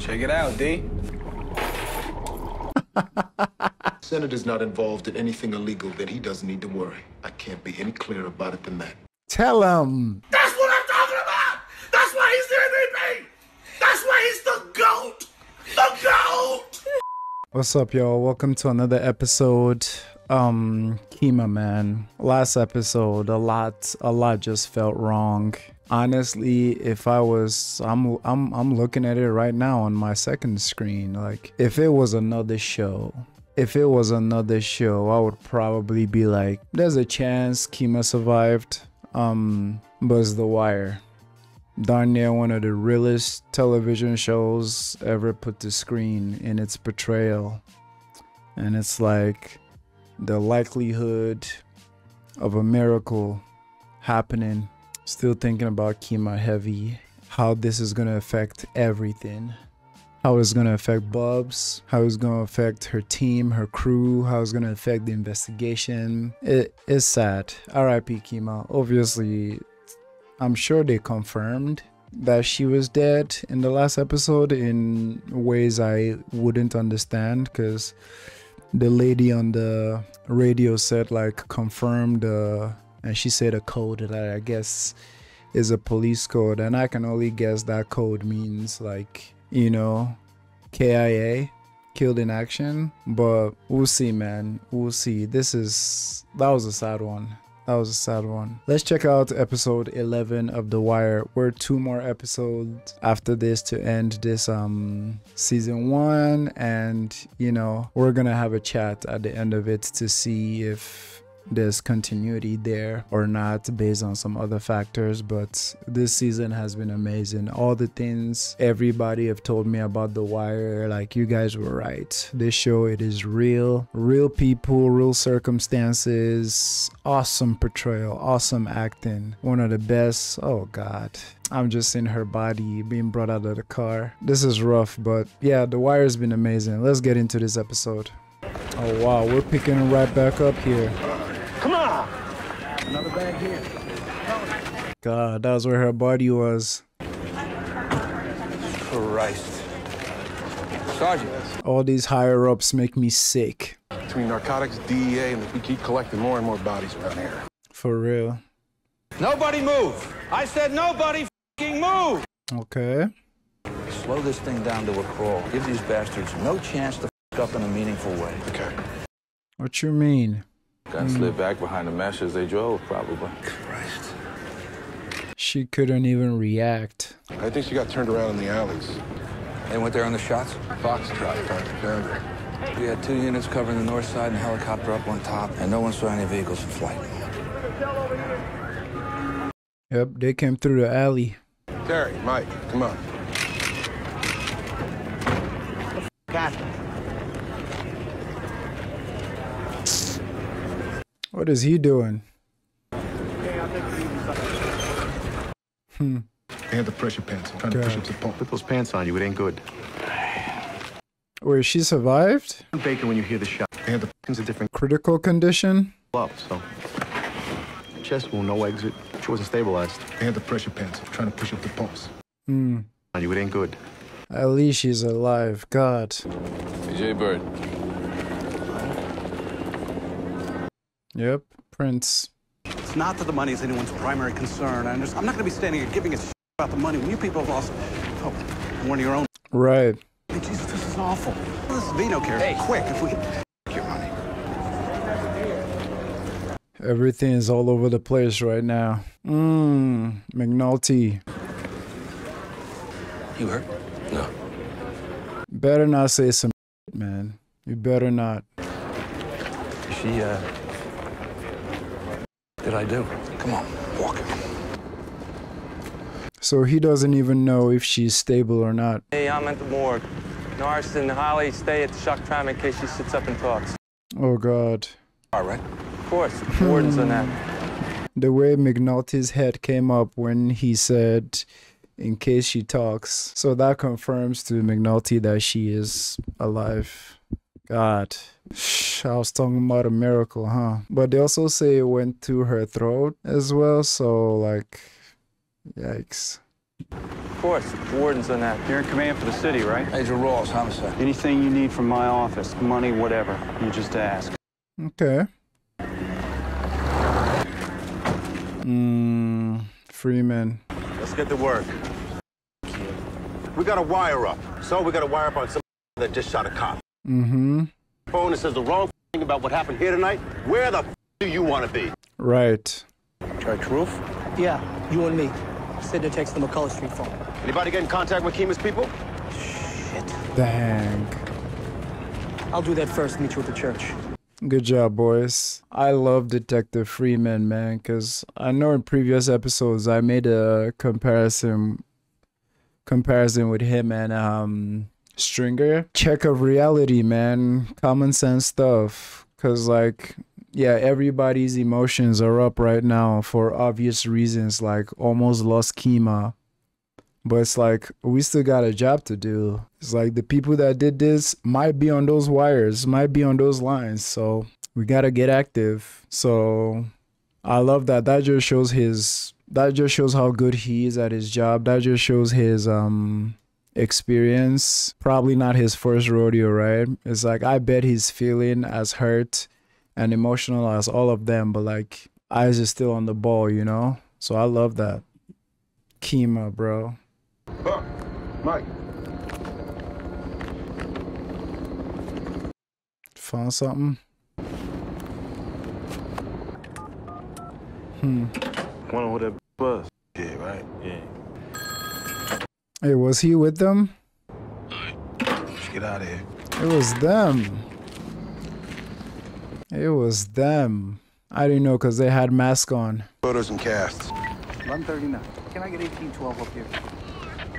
Check it out, D. Senator's not involved in anything illegal, then he doesn't need to worry. I can't be any clearer about it than that. Tell him. That's what I'm talking about! That's why he's the MVP! That's why he's the GOAT! The GOAT! What's up, y'all? Welcome to another episode. Kima, man. Last episode, a lot just felt wrong. Honestly, if I was, I'm looking at it right now on my second screen. Like, if it was another show, I would probably be like, there's a chance Kima survived. But it's The Wire. Darn near one of the realest television shows ever put to screen in its portrayal. And it's like the likelihood of a miracle happening. Still thinking about Kima heavy. How this is gonna affect everything. How it's gonna affect Bubs. How it's gonna affect her team, her crew. How it's gonna affect the investigation. It's sad. R.I.P. Kima. Obviously, I'm sure they confirmed that she was dead in the last episode in ways I wouldn't understand, because the lady on the radio said like confirmed, and she said a code that I guess is a police code, and I can only guess that code means like, you know, KIA, killed in action. But we'll see, man. We'll see. That was a sad one. Let's check out episode 11 of The Wire. We're 2 more episodes after this to end this season 1, and you know, we're gonna have a chat at the end of it to see if there's continuity there or not based on some other factors. But this season has been amazing. All the things everybody have told me about The Wire, like, you guys were right. This show, it is real people, real circumstances, awesome portrayal, awesome acting, one of the best. Oh god, I'm just seeing her body being brought out of the car. This is rough, but yeah, The Wire has been amazing. Let's get into this episode. Oh wow, we're picking it right back up here. Come on! Another bag here. God, that was where her body was. Christ. Sergeant. All these higher ups make me sick. Between narcotics, DEA, and we keep collecting more and more bodies around here. For real. Nobody move! I said nobody f***ing move! Okay. Slow this thing down to a crawl. Give these bastards no chance to f*** up in a meaningful way. Okay. What you mean? Got slid back behind the mesh as they drove, probably. Christ. She couldn't even react. I think she got turned around in the alleys. They went there on the shots? Foxtrot tried to found her. We had 2 units covering the north side and a helicopter up on top, and no one saw any vehicles in flight. Yep, they came through the alley. Terry, Mike, come on. What is he doing? They had the pressure pants. I'm trying to push up the pump. Put those pants on you, it ain't good. Wait, she survived? Bacon when you hear the shot. They had the It's a different Critical condition? up, so. Chest wound, no exit. She wasn't stabilized. They had the pressure pants. I'm trying to push up the pumps. On you, it ain't good. At least she's alive. God. Hey, Jay Bird. Yep, Prince. It's not that the money is anyone's primary concern. I'm not going to be standing here giving a shit about the money when you people have lost one of your own. Right. Hey, Jesus, this is awful. This is Vino care. Hey, quick, if we your money. Everything is all over the place right now. McNulty. You hurt? No. Better not say some shit, man. You better not. She, Did I do? Come on, walk. So he doesn't even know if she's stable or not. Hey, I'm at the morgue. Norris and Holly stay at the shock tram in case she sits up and talks. Oh god. All right. Of course, the warden's on that. The way McNulty's head came up when he said, in case she talks. So that confirms to McNulty that she is alive. God. I was talking about a miracle, huh? But they also say it went to her throat as well, so like, yikes. Of course, warden's on that. You're in command for the city, right? Major Rawls, homicide. Anything you need from my office, money, whatever, you just ask. Okay. Freeman. Let's get to work. We got a wire up. So we got a wire up on some that just shot a cop. Mm-hmm. Phone that says the wrong thing about what happened here tonight. Where the do you want to be? Right. Church roof? Yeah, you and me. Sidney takes the McCullough Street phone. Anybody get in contact with Kima's people? Shit. Dang. I'll do that first, meet you at the church. Good job, boys. I love Detective Freeman, man, because I know in previous episodes I made a comparison with him and Stringer. Check of reality, man. Common sense stuff. Because, like, yeah, everybody's emotions are up right now for obvious reasons, like almost lost Kima. But it's like, we still got a job to do. It's like the people that did this might be on those wires, might be on those lines. So we got to get active. So I love that. That just shows how good he is at his job. That just shows his experience. Probably not his first rodeo, right? It's like, I bet he's feeling as hurt and emotional as all of them, but like, eyes are still on the ball, you know? So I love that. Kima, bro. Mike. Found something? Wonder who that was. Yeah, right? Yeah. Hey, was he with them? Let's get out of here. It was them. It was them. I didn't know because they had masks on. Photos and casts. 1139. Can I get 1812 up here?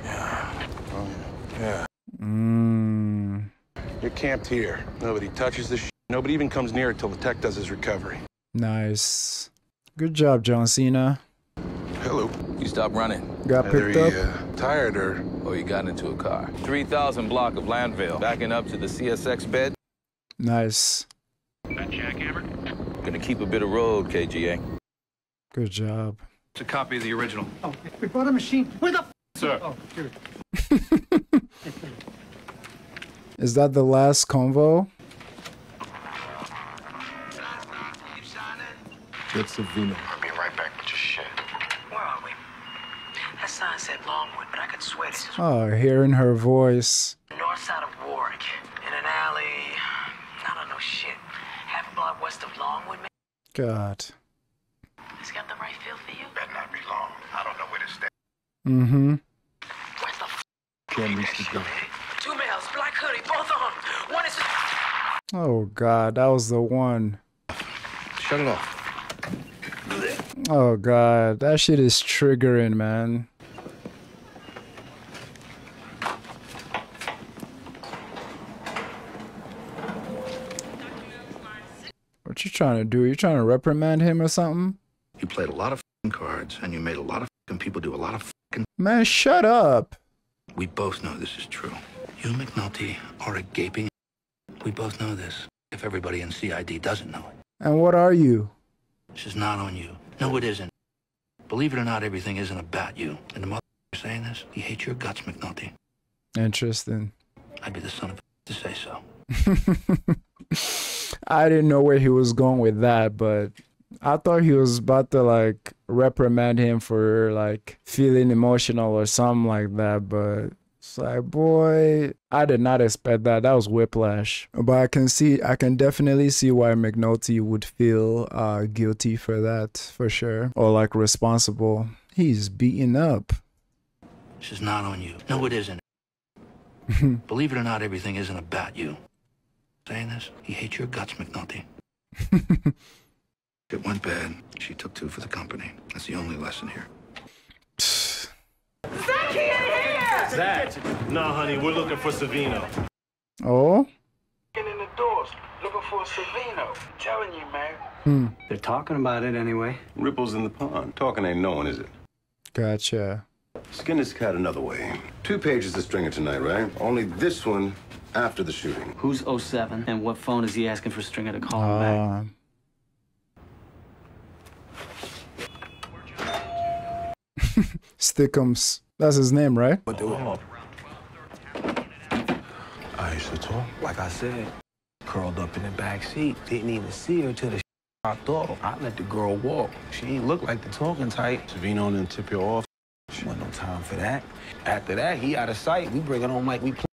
Yeah. Oh, yeah. Yeah. You're camped here. Nobody touches this shit. Nobody even comes near it till the tech does his recovery. Nice. Good job, John Cena. Hello. You stopped running. Got picked up. Tired or? Oh, you got into a car. 3000 block of Landville. Backing up to the CSX bed. Nice. That jackhammer? Gonna keep a bit of road, KGA. Good job. It's a copy of the original. Oh, we brought a machine. Where the Sir. Oh, here. Is that the last convo? That's Savino. I'll be right back with your shit. Where are we? That sign said Longwood, but I could swear this is Oh, hearing her voice. north side of Warwick. In an alley. I don't know shit. Half a block west of Longwood, man. God. It's got the right feel for you. Better not be long. I don't know where to stay. Mm-hmm. Where's the Can't reach the gun. 2 males, black hoodie, both on. One is. Oh, God. That was the one. Shut it off. Oh, God. That shit is triggering, man. What you trying to do? You trying to reprimand him or something? You played a lot of cards, and you made a lot of people do a lot of Man, shut up. We both know this is true. You and McNulty are a gaping. We both know this. If everybody in CID doesn't know it. And what are you? This is not on you. No, it isn't. Believe it or not, everything isn't about you. And the mother saying this, he hates your guts, McNulty. Interesting. I'd be the son of a to say so. I didn't know where he was going with that, but I thought he was about to like reprimand him for like feeling emotional or something like that, but it's like, boy, I did not expect that. That was whiplash. But I can definitely see why McNulty would feel guilty for that, for sure. Or like responsible. He's beaten up. This is not on you. No, it isn't. Believe it or not, everything isn't about you. Saying this, he hates your guts, McNulty. It went bad. She took 2 for the company. That's the only lesson here. Zach, he ain't here! Zach? No, honey, we're looking for Savino. Oh? In the doors, looking for a Savino. I'm telling you, man. They're talking about it anyway. Ripples in the pond. Talking ain't knowing, is it? Gotcha. Skin this cat another way. 2 pages of Stringer tonight, right? Only this one after the shooting. Who's 07 and what phone is he asking for Stringer to call him back? Stickums. That's his name, right? What do I used to talk, like I said, curled up in the back seat. Didn't even see her till the popped off. I let the girl walk. She ain't look like the talking type. Savino didn't tip you off. She wasn't no time for that. After that, he out of sight. We bring it home like we play.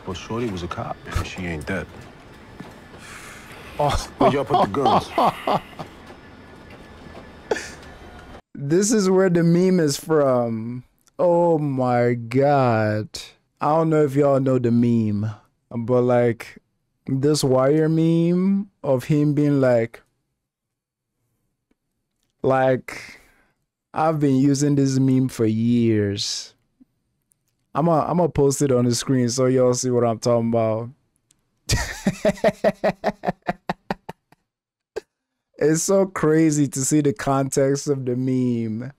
But Shorty was a cop, and she ain't dead. Where'd y'all put the guns? This is where the meme is from. Oh my god. I don't know if y'all know the meme, but like this Wire meme of him being like I've been using this meme for years. I'm gonna post it on the screen so y'all see what I'm talking about. It's so crazy to see the context of the meme.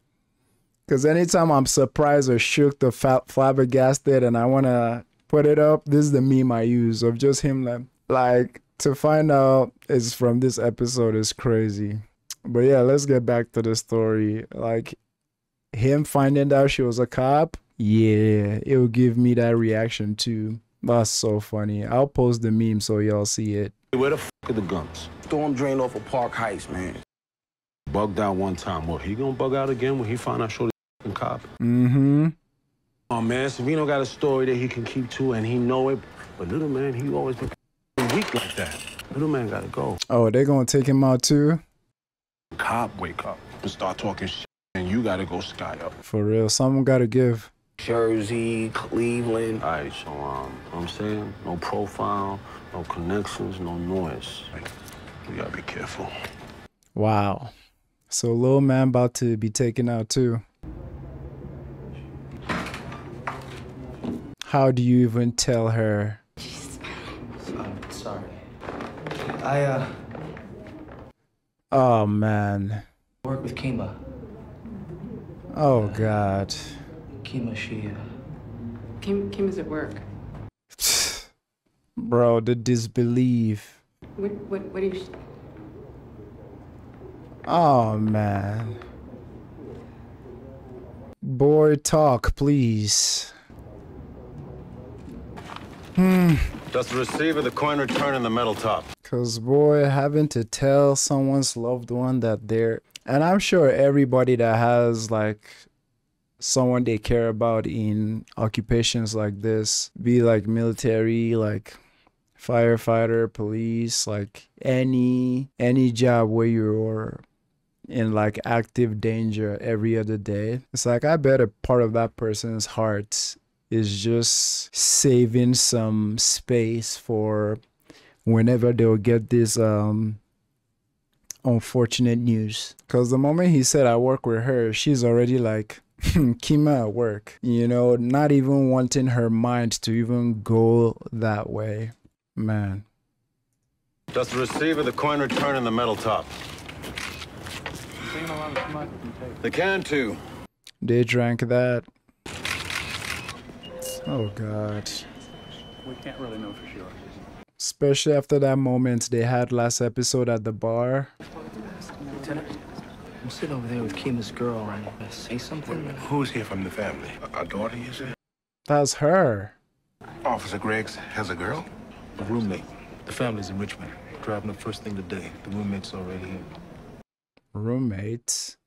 Because anytime I'm surprised or shook or flabbergasted and I want to put it up, this is the meme I use of just him. Like to find out it's from this episode is crazy. But yeah, let's get back to the story. Like him finding out she was a cop. Yeah, it will give me that reaction too. That's so funny. I'll post the meme so y'all see it. Where the f are the guns? Storm drained off of Park Heights, man. Bugged out one time. What, he gonna bug out again when he find out Shorty f***ing cop? Mm-hmm. Oh, man, Savino got a story that he can keep to, and he know it. But little man, he always been weak like that. Little man gotta go. Oh, they gonna take him out too? Cop, wake up and start talking shit, and you gotta go sky up. For real, someone gotta give. Jersey, Cleveland. All right, so, I'm saying, no profile, no connections, no noise. We gotta be careful. Wow. So little man about to be taken out too. How do you even tell her? Sorry. Oh man. Work with Kima. Oh god. Kima, she Kima's at work. Bro, the disbelief. What do you... Oh man. Boy, talk, please. Does the receiver, the coin return, and the metal top? Cause boy, having to tell someone's loved one that they're... And I'm sure everybody that has like someone they care about in occupations like this, be like military, like firefighter, police, like any job where you're in like active danger every other day. It's like I bet a part of that person's heart is just saving some space for whenever they'll get this unfortunate news. Because the moment he said I work with her, she's already like Kima at work, you know, not even wanting her mind to even go that way. Man. Does the receiver, the coin return, and the metal top? They can too. They drank that. Oh god. We can't really know for sure. Especially after that moment they had last episode at the bar. Lieutenant, I'm sitting over there with Kima's girl. And say something? Who's here from the family? A daughter, you said? That's her. Officer Greggs has a girl? A roommate. The family's in Richmond. Driving up first thing today. The roommate's already here. Roommates?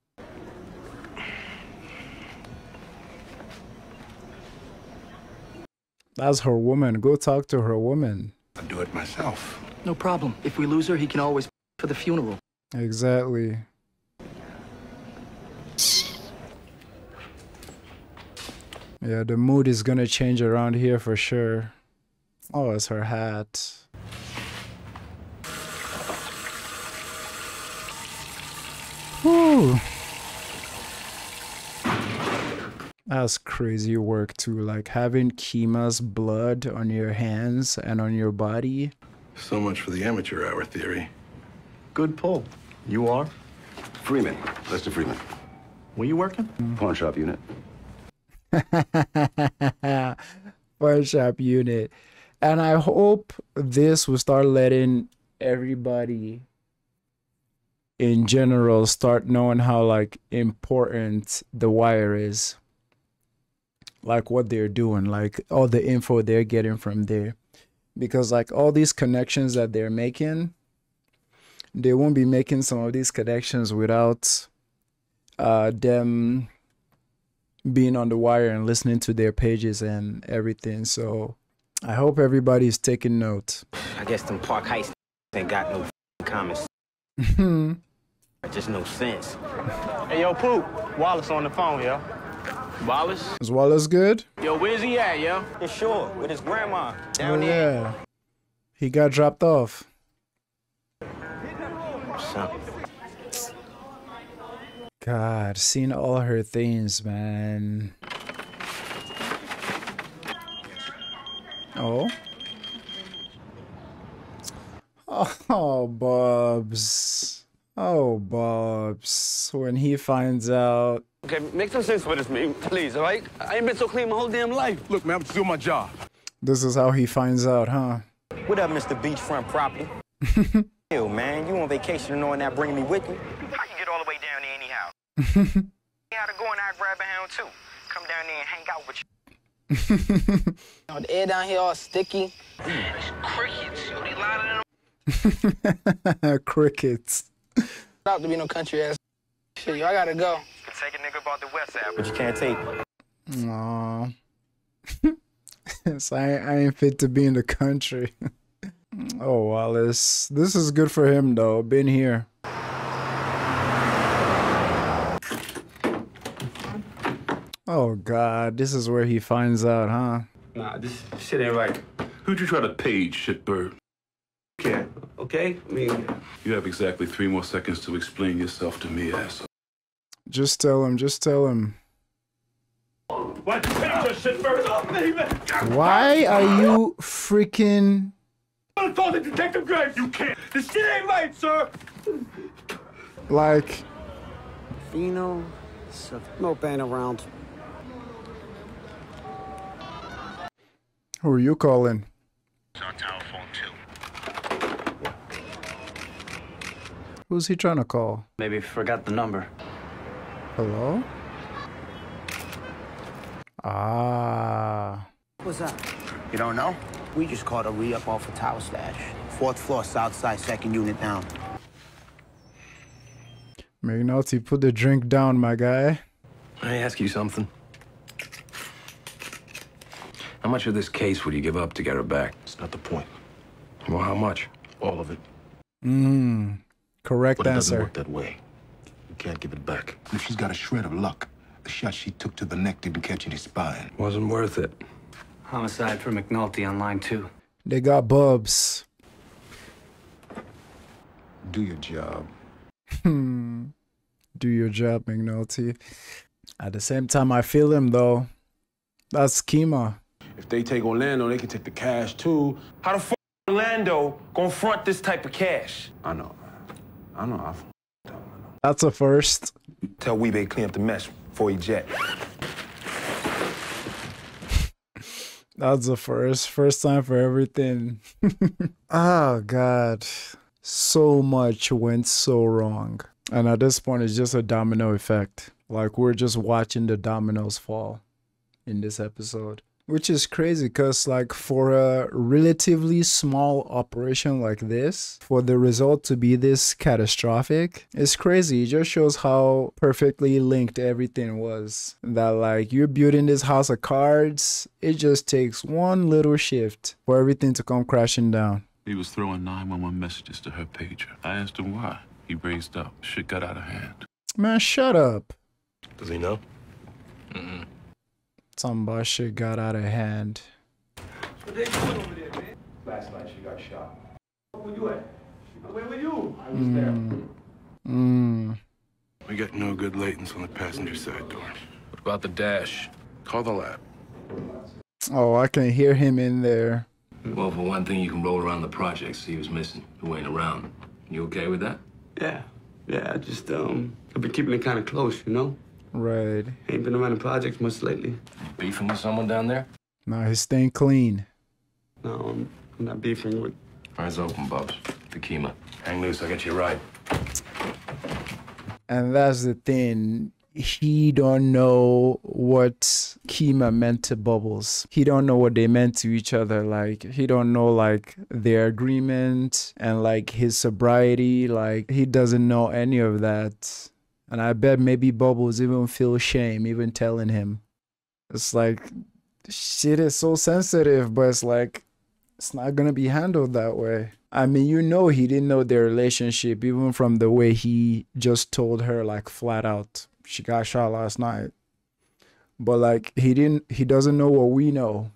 That's her woman. Go talk to her woman. I'll do it myself. No problem. If we lose her, he can always for the funeral. Exactly. Yeah, the mood is gonna change around here for sure. Oh, it's her hat. Whew. That's crazy work too, like having Kima's blood on your hands and on your body. So much for the amateur hour theory. Good pull. You are? Freeman. Lester Freeman. Where you working? Pawn shop unit. Pawn shop unit. And I hope this will start letting everybody in general start knowing how like important The Wire is. like what they're doing, like all the info they're getting from there. Because like all these connections that they're making, they won't be making some of these connections without them being on the wire and listening to their pages and everything. So I hope everybody's taking note. I guess them Park Heights ain't got no common sense. Just no sense. Hey, yo, Poop. Wallace on the phone, yo. Wallace? Is Wallace good? Yo, where's he at, yo? Yeah, sure, with his grandma down there. Yeah. He got dropped off. Son. God, seeing all her things, man. Oh. Oh, Bubs. Oh, Bubs. When he finds out. Okay, make some sense with this, man, please, all right? I ain't been so clean my whole damn life. Look, man, I'm just doing my job. This is how he finds out, huh? What up, Mr. Beachfront Property? Yo, man, you on vacation and knowing that bringing me with you? I can get all the way down there anyhow. You gotta go and I grab a hound, too. Come down there and hang out with you. The air down here all sticky. It's crickets. Yo, they louder than crickets. About to be no country ass shit, yo, I gotta go. You can take a nigga about the west side, but you can't take it. Aww. So I ain't fit to be in the country. Oh, Wallace. This is good for him, though. Been here. Oh, God. This is where he finds out, huh? Nah, this shit ain't right. Who'd you try to page, shitbird? Yeah, okay? I mean... You have exactly 3 more seconds to explain yourself to me, asshole. Just tell him. Just tell him. Why'd you page your shitbird off me, man? Why are you freaking... I'm gonna call the detective Greg. You can't. This shit ain't right, sir. Like... Vino, no band around. Who are you calling? It's on telephone, too. Who's he trying to call? Maybe forgot the number. Hello? Ah. What's that? You don't know? We just caught a re-up off a Tower Stash. 4th floor, south side, 2nd unit down. McNulty, put the drink down, my guy. I ask you something. How much of this case would you give up to get her back? It's not the point. Well, how much? All of it. Correct but it doesn't answer. work that way. You can't give it back. If she's got a shred of luck, the shot she took to the neck didn't catch any spine. Wasn't worth it. Homicide for McNulty on line 2. They got Bubs. Do your job. Do your job, McNulty. At the same time, I feel him, though. That's schema. If they take Orlando, they can take the cash, too. How the fuck Orlando gonna front this type of cash? I know. I know. That's a first. Tell Weebay clean up the mess before he jet. That's a first. First time for everything. Oh, God. So much went so wrong. And at this point, it's just a domino effect. Like, we're just watching the dominoes fall in this episode. Which is crazy because, like, for a relatively small operation like this, for the result to be this catastrophic, it's crazy. It just shows how perfectly linked everything was. That, like, you're building this house of cards, it just takes one little shift for everything to come crashing down. He was throwing 911 messages to her pager. I asked him why. He raised up. Shit got out of hand. Man, shut up. Does he know? Some boss shit got out of hand. What they doing over there, man? Last night she got shot. Where were you at? Where were you? I was there. We got no good latents on the passenger side door. What about the dash? Call the lab. Oh, I can hear him in there. Well, for one thing, you can roll around the project, see who's missing, who ain't around. You okay with that? Yeah, I just, I've been keeping it kind of close, you know? Right. Ain't been around the projects much lately. Beefing with someone down there? No, he's staying clean. No, I'm not beefing with... Eyes open, Bubs. Tequila. Hang loose, I'll get you right. And that's the thing. he don't know what Kima meant to Bubbles. He don't know what they meant to each other. Like, he don't know like their agreement and like his sobriety. Like, he doesn't know any of that. And I bet maybe Bubbles even feel shame even telling him. It's like, shit is so sensitive, but it's like, it's not gonna be handled that way. I mean, you know, he didn't know their relationship even from the way he just told her like flat out she got shot last night. But like he doesn't know what we know.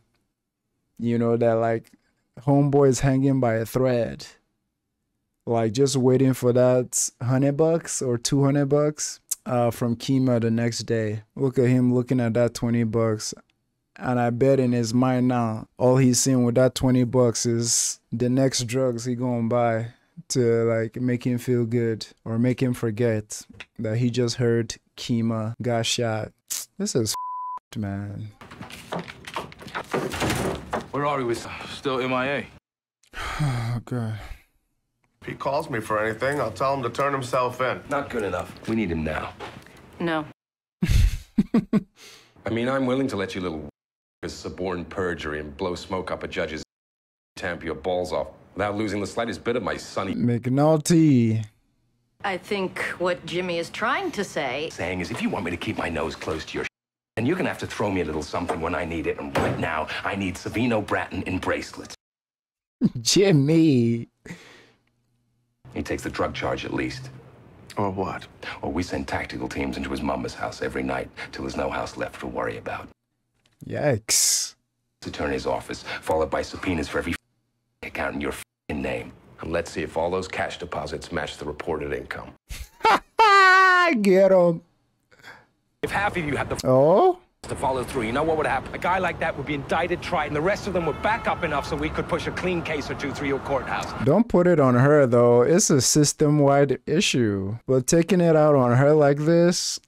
You know, that like homeboy is hanging by a thread. Like just waiting for that $100 or $200 from Kima the next day. Look at him looking at that $20. And I bet in his mind now, all he's seeing with that $20 is the next drugs he gonna buy to like make him feel good or make him forget that he just heard Kima got shot. This is man. Where are we? Still MIA. Oh, God. If he calls me for anything, I'll tell him to turn himself in. Not good enough. We need him now. No. I mean, I'm willing to let you little suborn perjury and blow smoke up a judge's tamp your balls off without losing the slightest bit of my sunny McNulty. I think what Jimmy is trying to say is if you want me to keep my nose close to your then you're gonna have to throw me a little something when I need it, and right now I need Savino Bratton in bracelets. Jimmy. He takes the drug charge at least. Or what? Or we send tactical teams into his mama's house every night till there's no house left to worry about. Yikes. Attorney's office, followed by subpoenas for every account in your name. And let's see if all those cash deposits match the reported income. Get him. If half of you had the to follow through, you know what would happen? A guy like that would be indicted, tried, and the rest of them would back up enough so we could push a clean case or two through your courthouse. Don't put it on her, though. It's a system-wide issue. But taking it out on her like this,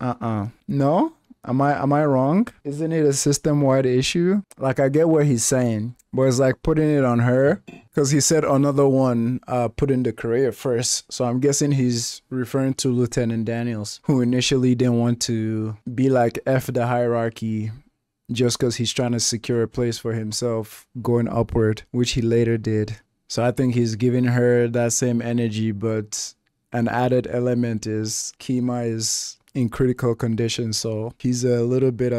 no? Am I wrong? Isn't it a system-wide issue? Like, I get what he's saying, but it's like putting it on her. Because he said another one put in the career first. So I'm guessing he's referring to Lieutenant Daniels, who initially didn't want to be like F the hierarchy just because he's trying to secure a place for himself going upward, which he later did. So I think he's giving her that same energy, but an added element is Kima is in critical condition, so he's a little bit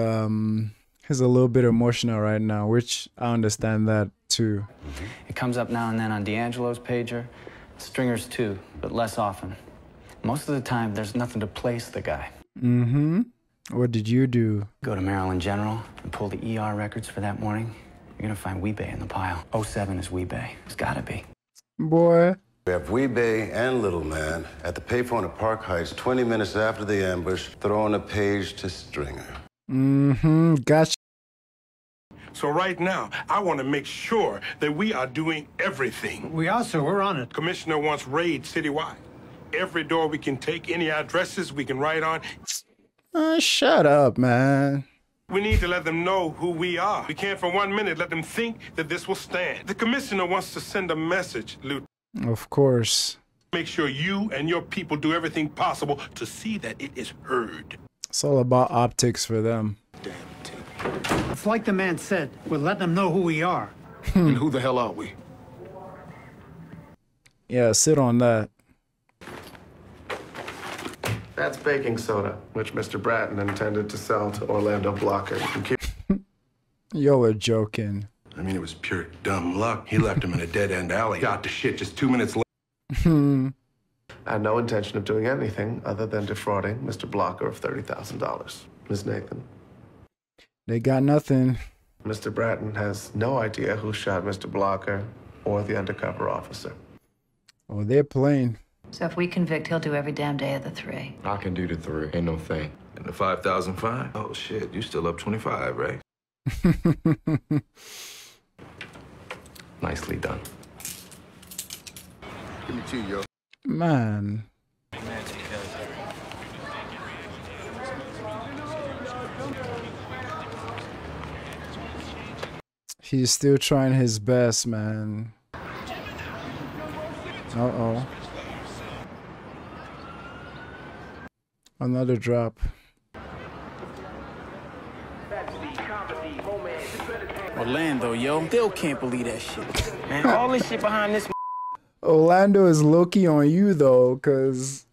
emotional right now, which I understand that too. It comes up now and then on D'Angelo's pager, Stringer's too, but less often. Most of the time, there's nothing to place the guy. What did you do? Go to Maryland General and pull the ER records for that morning. You're gonna find Weebay in the pile. 07 is Weebay. It's gotta be. Boy. We have Weebay and Little Man at the payphone at Park Heights 20 minutes after the ambush, throwing a page to Stringer. Gotcha. So right now, I want to make sure that we are doing everything. We are, sir. We're on it. Commissioner wants raids citywide. Every door we can take, any addresses we can write on. Shut up, man. We need to let them know who we are. We can't for 1 minute let them think that this will stand. The commissioner wants to send a message, Lieutenant. Of course. Make sure you and your people do everything possible to see that it is heard. It's all about optics for them. It's like the man said. We'll let them know who we are. And who the hell are we? Yeah, sit on that. That's baking soda, which Mr. Bratton intended to sell to Orlando Blocker. Y'all are joking. I mean, it was pure dumb luck. He left him in a dead-end alley. Got to shit just 2 minutes later. I had no intention of doing anything other than defrauding Mr. Blocker of $30,000. Ms. Nathan. They got nothing. Mr. Bratton has no idea who shot Mr. Blocker or the undercover officer. Oh, they're playing. So if we convict, he'll do every damn day of the 3. I can do the 3. Ain't no thing. And the 5,000 fine? Oh, shit. You still up 25, right? Nicely done. Give me 2, yo. Man. He's still trying his best, man. Another drop. Orlando, yo. Still can't believe that shit. Man, all this shit behind this. Orlando is low-key on you, though, because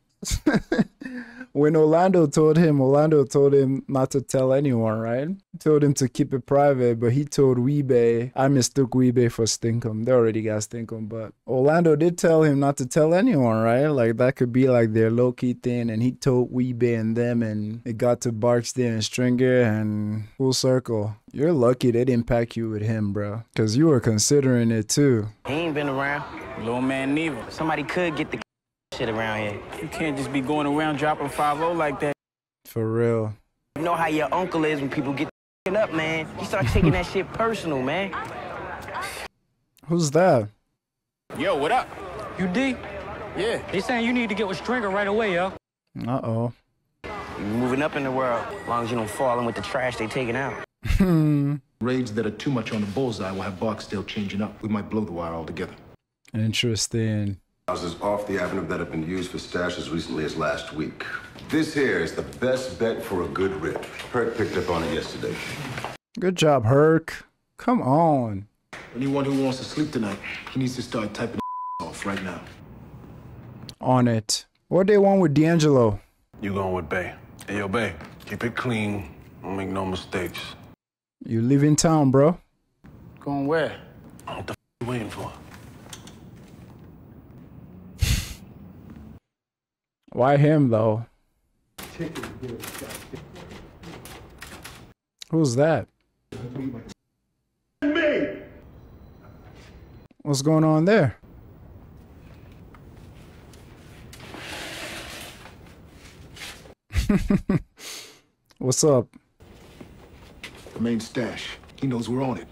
when Orlando told him not to tell anyone, right? He told him to keep it private, but he told Weebay, I mistook Weebay for Stinkum. They already got Stinkum, but Orlando did tell him not to tell anyone, right? Like, that could be like their low-key thing, and he told Weebay and them, and it got to Barksdale and Stringer, and full circle. You're lucky they didn't pack you with him, bro, because you were considering it, too. He ain't been around. Little man neither. Somebody could get the shit around here. You can't just be going around dropping 5-0 like that. For real. You know how your uncle is when people get up, man. He start taking that shit personal, man. Who's that? Yo, what up? You D? Yeah. He's saying you need to get with Stringer right away, yo. Uh-oh. You moving up in the world, as long as you don't fall in with the trash they taking out. Raids that are too much on the bullseye will have Barksdale changing up. We might blow the wire altogether. Interesting. Houses off the avenue that have been used for stash as recently as last week. This here is the best bet for a good rip. Herc picked up on it yesterday. Good job, Herc. Come on. Anyone who wants to sleep tonight, he needs to start typing off right now. On it. What they want with D'Angelo? You going with Bay. Hey, yo, Bay, keep it clean. Don't make no mistakes. You live in town, bro. Going where? What the f you waiting for? Why him, though? Who's that? Me. What's going on there? What's up? The main stash. He knows we're on it.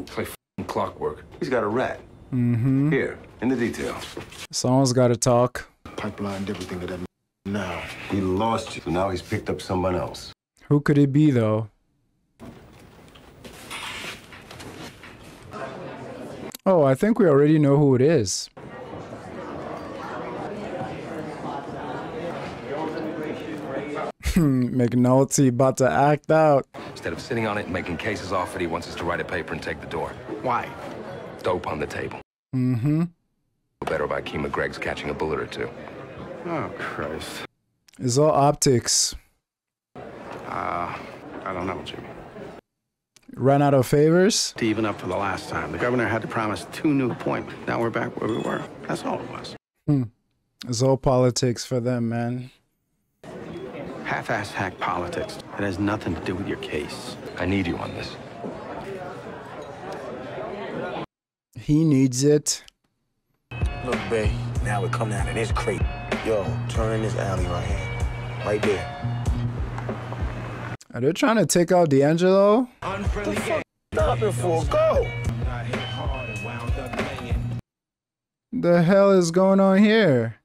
Play f***ing clockwork. He's got a rat. Mm-hmm. Here, in the details. Someone's got to talk. Pipelined everything to that now. He lost you, so now he's picked up someone else. Who could it be, though? Oh, I think we already know who it is. McNulty about to act out. Instead of sitting on it and making cases off it, he wants us to write a paper and take the door. Why? Dope on the table. Mm-hmm. Better by Kima Greg's catching a bullet or two. Oh, Christ. It's all optics. I don't know, Jimmy. Ran out of favors? To even up for the last time. The governor had to promise 2 new appointments. Now we're back where we were. That's all it was. It's all politics for them, man. Half-ass hack politics. It has nothing to do with your case. I need you on this. He needs it. Look, Bay. Now we come down to this crate. Yo, turn in this alley right here. Right there. Are they trying to take out D'Angelo? Unfriendly game. Stop it for a go. The hell is going on here?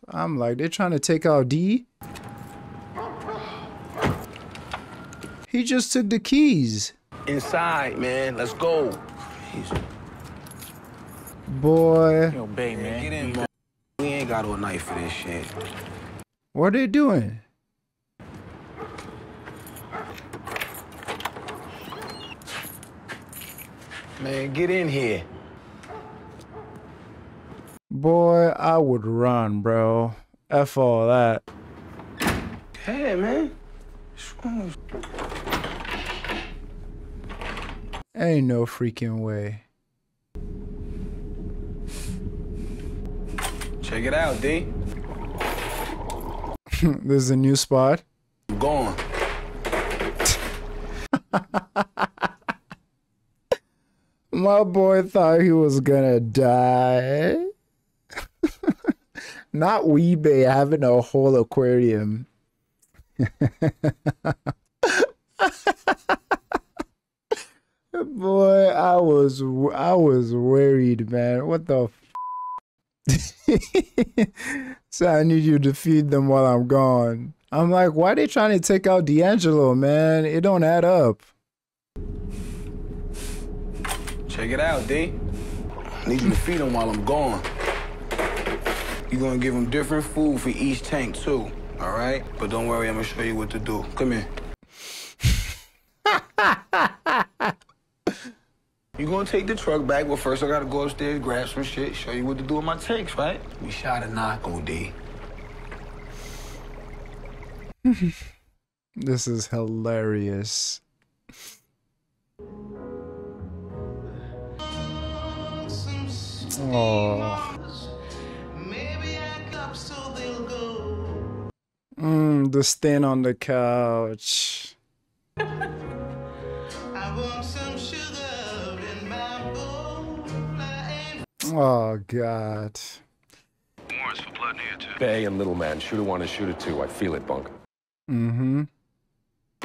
I'm like, they're trying to take out D? He just took the keys. Inside, man. Let's go. Boy. Yo, Bay, man. Get in, man. We ain't got all night for this shit. What are they doing? Man, get in here. Boy, I would run, bro. F all that. Hey, man. Ain't no freaking way. Check it out, D. This is a new spot. I'm going. My boy thought he was gonna die. Not Weebay having a whole aquarium. Boy, I was worried, man. What the So I need you to feed them while I'm gone. I'm like, why they trying to take out D'Angelo, man? It don't add up. Check it out, D. I need you to feed them while I'm gone. You're gonna give them different food for each tank, too. all right? But don't worry, I'm gonna show you what to do. Come here. You gonna take the truck back, but first I gotta go upstairs, grab some shit, show you what to do with my takes, right? We shot a knock, OD. This is hilarious. Oh. The stain on the couch. Oh, God. Warrants for blood near too. Bay and little man. Shooter one and shooter two. I feel it, Bunk. Mm-hmm.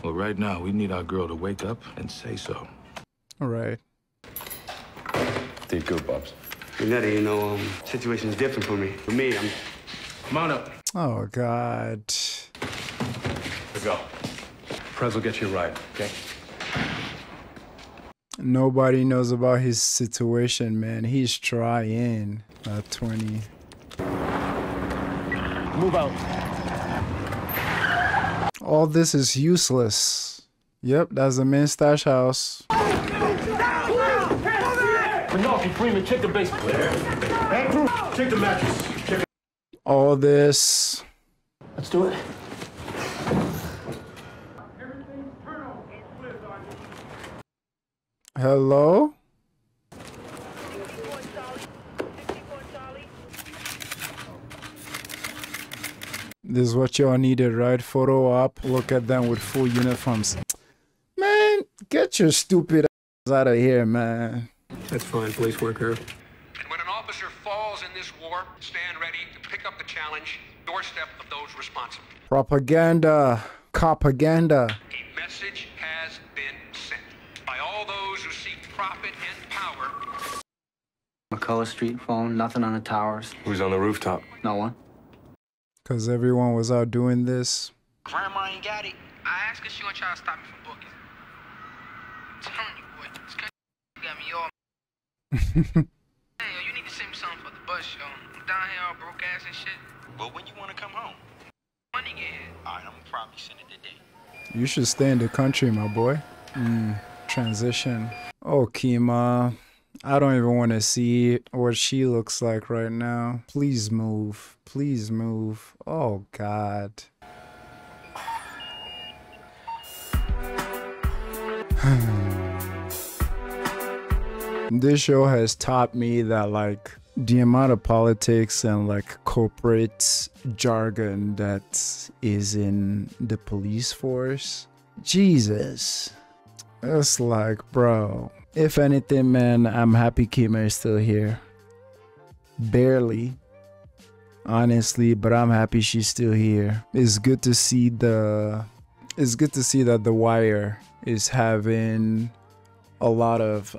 Well, right now, we need our girl to wake up and say so. All right. Deep good, Bubs. Nutty, you know, situation's different for me. For me, Come on up. Oh, God. Let's go. Prez will get you right, okay? Nobody knows about his situation, man. He's trying at 20. Move out. All this is useless. Yep, that's the main stash house. Penelope, Freeman, check the basement. Andrew, check the mattress. Check. All this. Let's do it. Hello? This is what y'all needed, right? Photo op. Look at them with full uniforms. Man, get your stupid ass out of here, man. That's fine, police worker. And when an officer falls in this war, stand ready to pick up the challenge, doorstep of those responsible. Propaganda. Propaganda. A message has been sent by all those who seek profit and power. McCullough Street phone, nothing on the towers. Who's on the rooftop? No one. Because everyone was out doing this. Grandma ain't got it. I asked her she gonna try to stop me from booking. I'm telling you, boy, this guy got me all. Hey, yo, you need to send me something for the bus, yo. I'm down here all broke ass and shit. But when you wanna come home? Money again. Alright, I'm gonna probably send it today. You should stay in the country, my boy. Transition. Oh, Kima. I don't even want to see what she looks like right now. Please move. Please move. Oh, God. This show has taught me that, like, the amount of politics and, like, corporate jargon that is in the police force. Jesus. It's like, bro. If anything, man, I'm happy Kima is still here. Barely. Honestly, but I'm happy she's still here. It's good to see that The Wire is having a lot of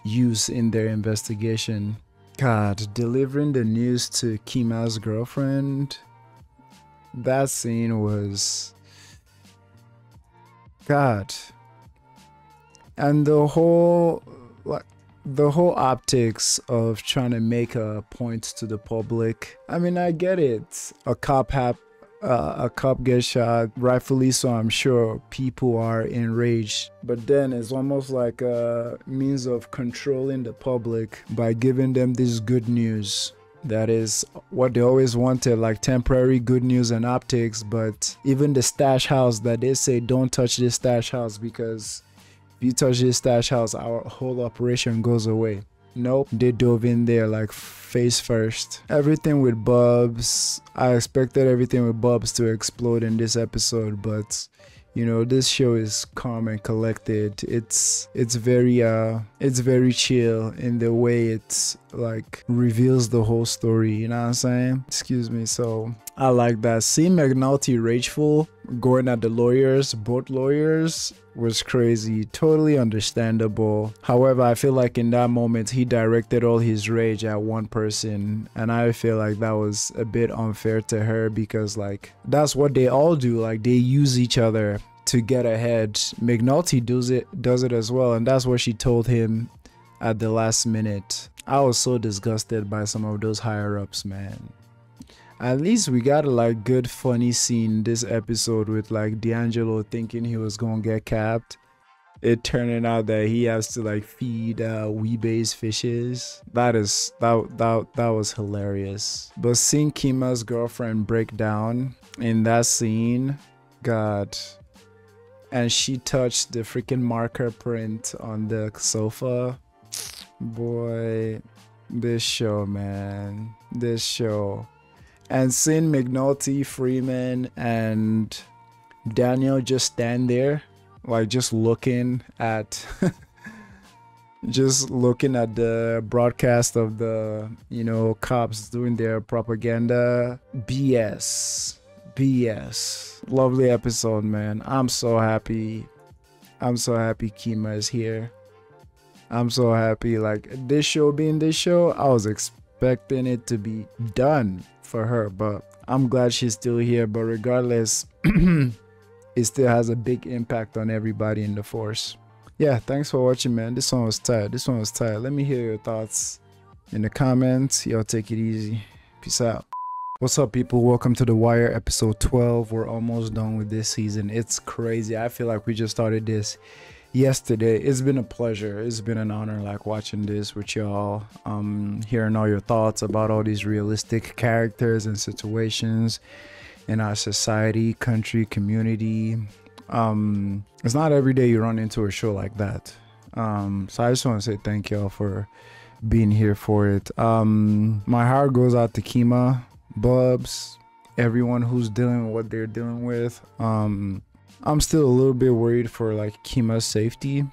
use in their investigation. God, delivering the news to Kima's girlfriend. That scene was, God. And the whole optics of trying to make a point to the public. I mean, I get it. A cop gets shot, rightfully so. I'm sure people are enraged, but then it's almost like a means of controlling the public by giving them this good news. That is what they always wanted, like temporary good news and optics. But even the stash house that they say, don't touch this stash house, because if you touch this stash house, our whole operation goes away. Nope, they dove in there like face first. Everything with Bubs. I expected everything with Bubs to explode in this episode, but you know, this show is calm and collected. It's very chill in the way it's like reveals the whole story, you know what I'm saying? Excuse me. So I like that. Seeing McNulty rageful going at the lawyers, both lawyers, was crazy. Totally understandable. However, I feel like in that moment he directed all his rage at one person, and I feel like that was a bit unfair to her, because like that's what they all do. Like they use each other to get ahead. McNulty does it as well, and that's what she told him at the last minute. I was so disgusted by some of those higher ups, man. At least we got a like good funny scene this episode with like D'Angelo thinking he was gonna get capped. It turning out that he has to like feed Weebay's fishes. That was hilarious. But seeing Kima's girlfriend break down in that scene, God. And she touched the freaking marker print on the sofa. Boy, this show, man. This show. And seeing McNulty, Freeman, and Daniel just stand there, like just looking at just looking at the broadcast of the, you know, cops doing their propaganda. BS. Lovely episode, man. I'm so happy Kima is here. I'm so happy. Like, this show being this show, I was expecting it to be done for her, but I'm glad she's still here. But regardless, it still has a big impact on everybody in the force. Yeah, thanks for watching, man. This one was tight. Let me hear your thoughts in the comments. Y'all take it easy. Peace out. What's up, people? Welcome to The Wire, episode 12. We're almost done with this season. It's crazy. I feel like we just started this yesterday. It's been a pleasure. It's been an honor, like, watching this with y'all, hearing all your thoughts about all these realistic characters and situations in our society, country, community. It's not every day you run into a show like that. So I just want to say thank y'all for being here for it. My heart goes out to Kima, Bubs, everyone who's dealing with what they're dealing with. I'm still a little bit worried for like Kima's safety,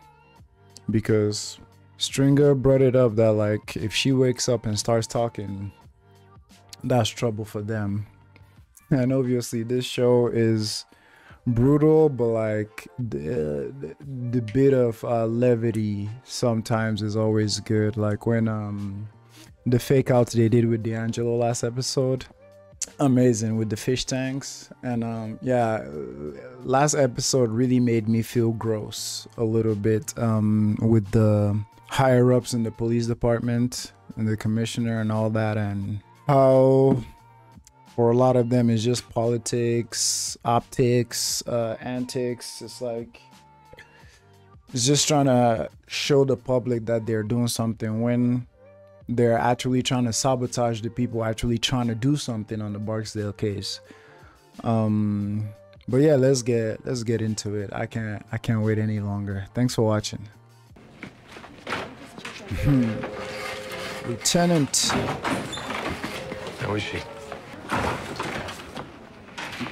because Stringer brought it up that like if she wakes up and starts talking, that's trouble for them. And obviously this show is brutal, but like the bit of levity sometimes is always good. Like when the fake out they did with D'Angelo last episode, amazing, with the fish tanks. And yeah, last episode really made me feel gross a little bit, with the higher ups in the police department and the commissioner and all that, and how for a lot of them it's just politics, optics, antics. It's like it's just trying to show the public that they're doing something when they're actually trying to sabotage the people actually trying to do something on the Barksdale case. But yeah, let's get into it. I can't wait any longer. Thanks for watching. Lieutenant. How is she?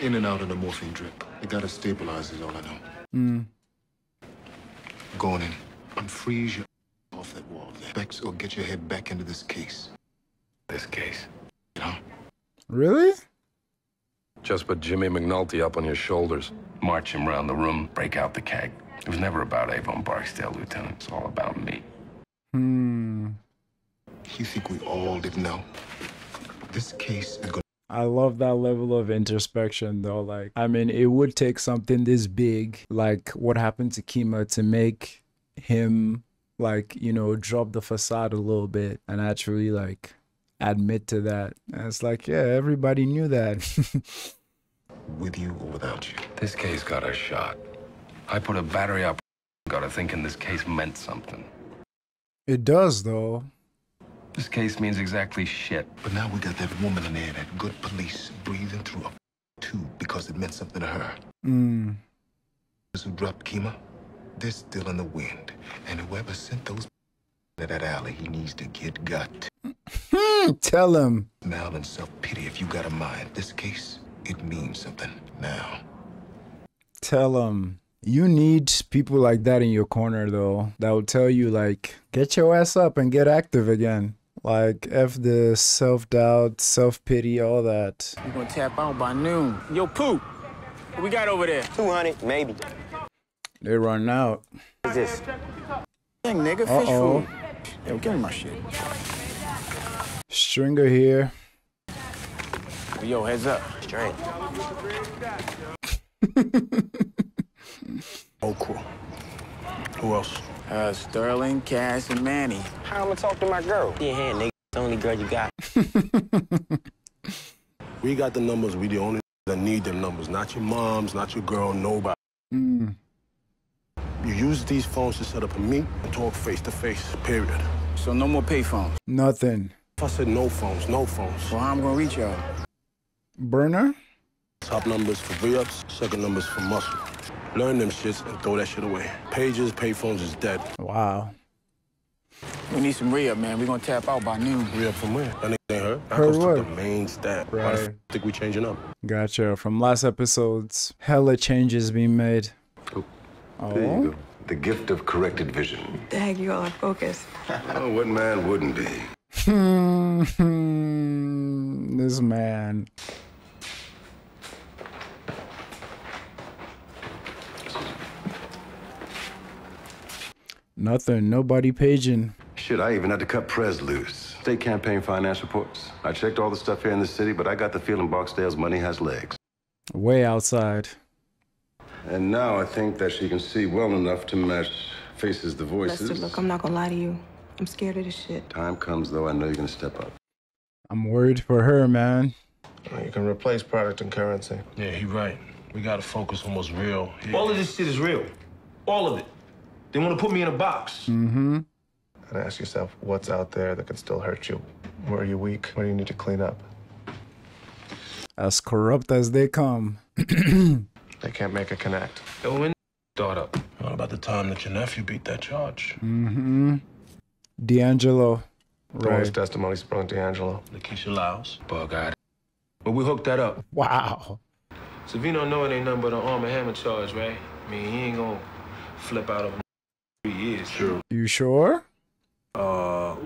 In and out of the morphine drip. They gotta stabilize is all I know. Going in. Unfreeze your off that wall there. Bex, or get your head back into this case. This case? You know? Really? Just put Jimmy McNulty up on your shoulders. March him around the room, break out the keg. It was never about Avon Barksdale, Lieutenant. It's all about me. You think we all didn't know? This case is gonna... I love that level of introspection though. Like, I mean, it would take something this big, like what happened to Kima, to make him, like, you know, drop the facade a little bit and actually like admit to that. And it's like, yeah, everybody knew that. With you or without you. This case got a shot. I put a battery up, got her thinking this case meant something. It does though. This case means exactly shit. But now we got that woman in there, that good police, breathing through a tube because it meant something to her. Those who dropped Kima, they're still in the wind. And whoever sent those to that alley, he needs to get got. Tell him. Mal and self-pity, if you got a mind. This case, it means something now. Tell him. You need people like that in your corner though, that will tell you like, get your ass up and get active again. Like, F the self-doubt, self-pity, all that. We're gonna tap out by noon. Yo, Pooh, what we got over there? 200, maybe. They run out. What's this? Dang, nigga, fish food. Yo, give me my shit. Stringer here. Yo, heads up. Straight. Okra. Who else? Sterling, Cass, and Manny. How I'm gonna talk to my girl? Yeah, nigga. The only girl you got. We got the numbers. We the only that need them numbers. Not your moms, not your girl, nobody. Mm. You use these phones to set up a meet and talk face to face, period. So no more pay phones? Nothing. If I said no phones, no phones. Well, how I'm gonna reach y'all? Burner? Top numbers for re-ups, second numbers for muscle. Learn them shits and throw that shit away. Pages, pay phones is dead. Wow. We need some re-up, man. We're gonna tap out by noon. Re-up from where? That nigga ain't hurt. That Heard goes what? to the main stat. Why the Right. f think we changing up? Gotcha. From last episodes, hella changes being made. Oh. There you go. The gift of corrected vision. Dag, you all are focused. Oh, what man wouldn't be? This man. Nothing. Nobody paging. Shit, I even had to cut Prez loose. State campaign finance reports. I checked all the stuff here in the city, but I got the feeling Barksdale's money has legs. Way outside. And now I think that she can see well enough to match faces the voices. Lester, look, I'm not gonna lie to you. I'm scared of this shit. Time comes, though, I know you're gonna step up. I'm worried for her, man. You can replace product and currency. Yeah, he right. We gotta focus on what's real. Yeah. All of this shit is real. All of it. They want to put me in a box. Mm-hmm. And ask yourself, what's out there that can still hurt you? Where are you weak? Where do you need to clean up? As corrupt as they come. They can't make a connect. Yo, when start up? What about the time that your nephew beat that charge? Mm-hmm. D'Angelo. Right. Right. Testimony sprung D'Angelo. Lakeisha Lyles. Bug got it. But we hooked that up. Wow. Savino know it ain't nothing but an arm and hammer charge, right? I mean, he ain't gonna flip out of 3 years. Sure. You sure?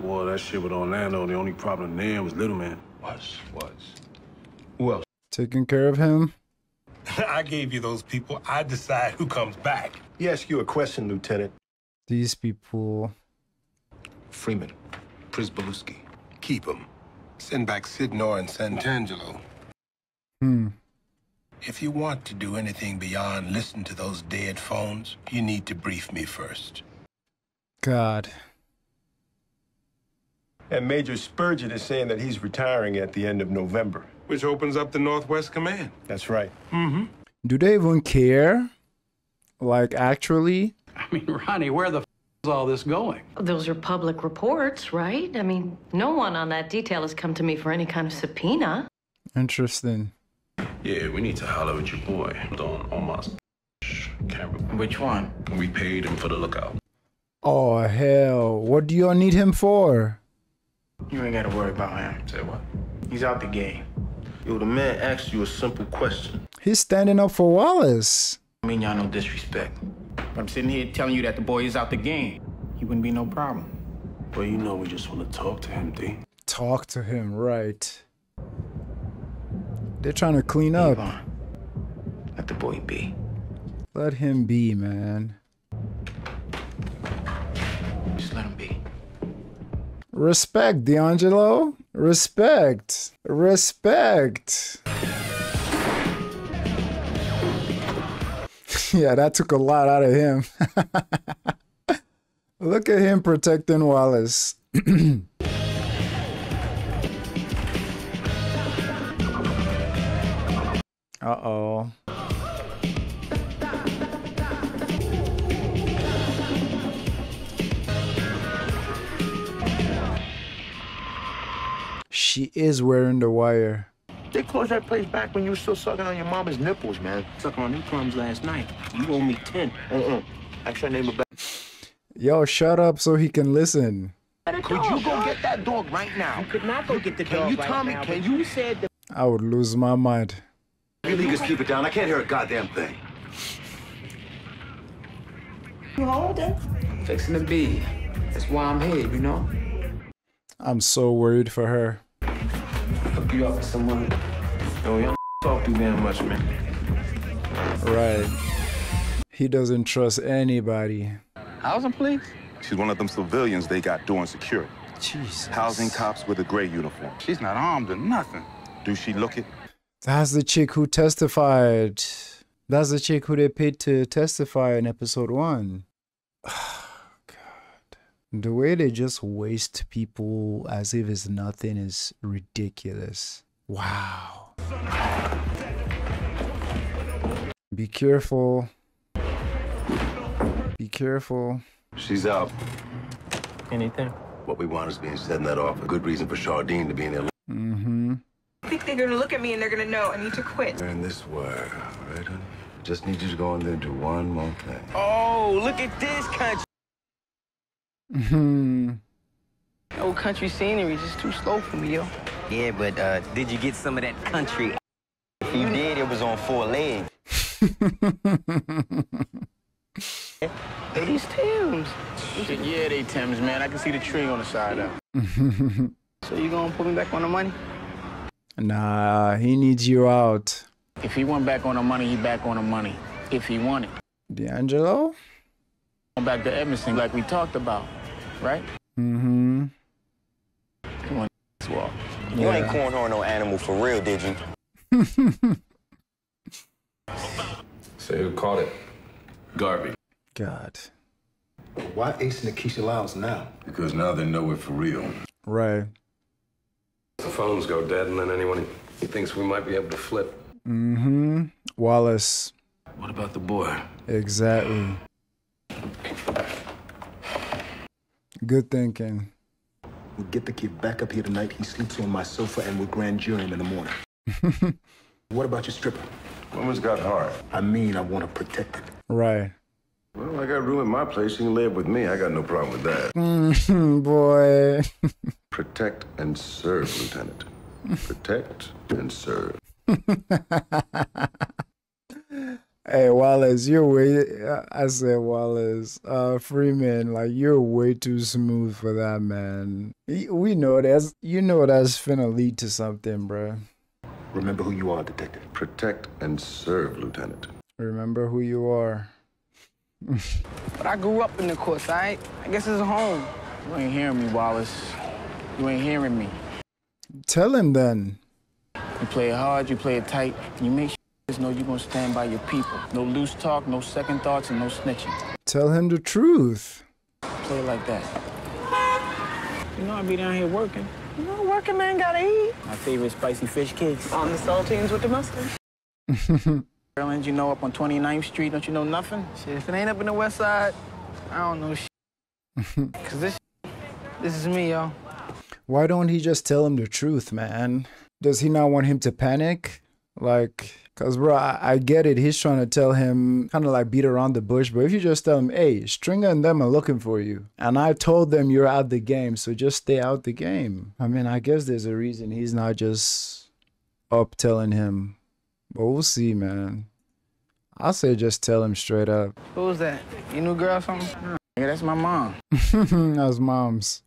Well, that shit with Orlando, the only problem there was Little Man. Was. Who else? Taking care of him? I gave you those people. I decide who comes back. He asked you a question, Lieutenant. These people. Freeman, Prisbaluski. Keep him. Send back Sidnor and Santangelo. If you want to do anything beyond listen to those dead phones, you need to brief me first. God. And Major Spurgeon is saying that he's retiring at the end of November. Which opens up the Northwest Command. That's right. Mm-hmm. Do they even care? Like, actually? I mean, Ronnie, where the f is all this going? Those are public reports, right? I mean, no one on that detail has come to me for any kind of subpoena. Interesting. Yeah, we need to holler at your boy on Omar's camera. Which one? We paid him for the lookout. Oh, hell. What do y'all need him for? You ain't gotta worry about him. Say what? He's out the game. Yo, the man asked you a simple question. He's standing up for Wallace. I mean, y'all no disrespect. But I'm sitting here telling you that the boy is out the game. He wouldn't be no problem. Well, you know we just want to talk to him, D. Talk to him, right. They're trying to clean up. Let the boy be. Let him be, man. Just let him be. Respect, D'Angelo. Respect. Respect. Yeah, that took a lot out of him. Look at him protecting Wallace. Uh-oh. She is wearing the wire. They closed that place back when you were still sucking on your mama's nipples, man. Sucking on them crumbs last night. You owe me 10. Extra name it back. Yo, shut up so he can listen. Could you go get that dog right now? You could not go get the dog right now. Can you say that? I would lose my mind. You niggas keep it down. I can't hear a goddamn thing. You holding? Fixing to be. That's why I'm here, you know? I'm so worried for her. Hook you up with someone. Yo, y'all talk too damn much, man. Right. He doesn't trust anybody. Housing police? She's one of them civilians they got doing security. Jesus. Housing cops with a gray uniform. She's not armed or nothing. Do she look it? That's the chick who testified. That's the chick who they paid to testify in episode 1. Oh, God. The way they just waste people as if it's nothing is ridiculous. Wow. Be careful. Be careful. She's out. Anything? What we want is being setting that off. A good reason for Chardine to be in there. Mm-hmm. I think they're gonna look at me and they're gonna know I need to quit. Turn this wire, right? Honey? Just need you to go in there and do one more thing. Oh, look at this country. Old country scenery is just too slow for me, yo. Yeah, but did you get some of that country? If you did, it was on 4 legs. Hey, these Timbs. Yeah, they Timbs, man. I can see the tree on the side out. So you gonna put me back on the money? Nah, he needs you out. If he went back on the money, he back on the money. If he wanted. D'Angelo? Back to Edmonton like we talked about, right? Mm-hmm. Come on, let's walk. You ain't cornhole no animal for real, did you? Say who caught it? Garvey. God. Why Ace and Akeisha Lyles now? Because now they know it for real. Right. The phones go dead, and then anyone he thinks we might be able to flip. Mm-hmm. Wallace. What about the boy? Exactly. Good thinking. We'll get the kid back up here tonight. He sleeps on my sofa and we'll grand jury him in the morning. What about your stripper? Woman's got heart. I mean, I want to protect it. Right. Well, I got room in my place. She can live with me. I got no problem with that. Boy. Protect and serve, Lieutenant. Protect and serve. Hey, Wallace, you're way... I said Wallace. Freeman, like, you're way too smooth for that, man. We know that's... You know that's finna lead to something, bro. Remember who you are, Detective. Protect and serve, Lieutenant. Remember who you are. But I grew up in the courts, all right? I guess it's home. You ain't hearing me, Wallace. You ain't hearing me. Tell him then. You play it hard, you play it tight, and you make sure know you're gonna stand by your people. No loose talk, no second thoughts, and no snitching. Tell him the truth. Play it like that. You know I be down here working. You know, working man gotta eat. My favorite spicy fish cakes. On the saltines with the mustard. Maryland, you know, up on 29th Street, don't you know nothing? Shit, if it ain't up in the west side, I don't know shit. Cause this is me, yo. Why don't he just tell him the truth, man? Does he not want him to panic? Like, cause bro, I get it. He's trying to tell him, kind of like beat around the bush. But if you just tell him, hey, Stringer and them are looking for you. And I told them you're out the game, so just stay out the game. I mean, I guess there's a reason he's not just up telling him. But we'll see, man. I'll say just tell him straight up. Who was that? Your new girl or something? Yeah, that's my mom. That's mom's.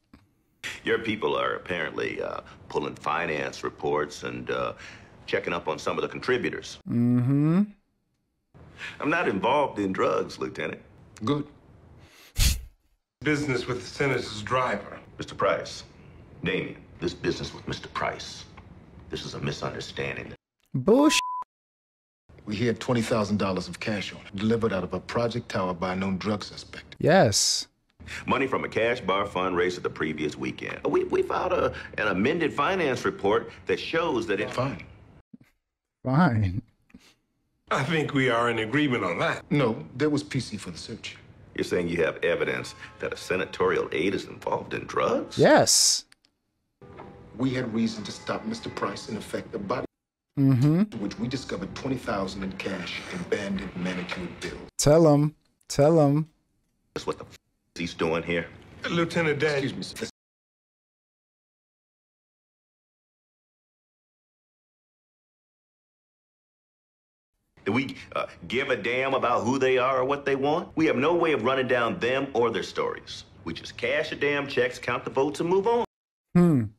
Your people are apparently pulling finance reports and checking up on some of the contributors. Mm-hmm. I'm not involved in drugs, Lieutenant. Good. Business with the senator's driver. Mr. Price, Damien, this business with Mr. Price. This is a misunderstanding. Bullshit. We had $20,000 of cash on it, delivered out of a Project Tower by a known drug suspect. Yes. Money from a cash bar fundraiser the previous weekend. We filed an amended finance report that shows that it... Fine. Fine. I think we are in agreement on that. No, there was PC for the search. You're saying you have evidence that a senatorial aide is involved in drugs? Yes. We had reason to stop Mr. Price and effect the body. Mm-hmm. To which we discovered $20,000 in cash and abandoned manicured bills. Tell him. Tell him. That's what the f he's doing here. Lieutenant Dan. Excuse me, sir. Do we give a damn about who they are or what they want? We have no way of running down them or their stories. We just cash the damn checks, count the votes, and move on.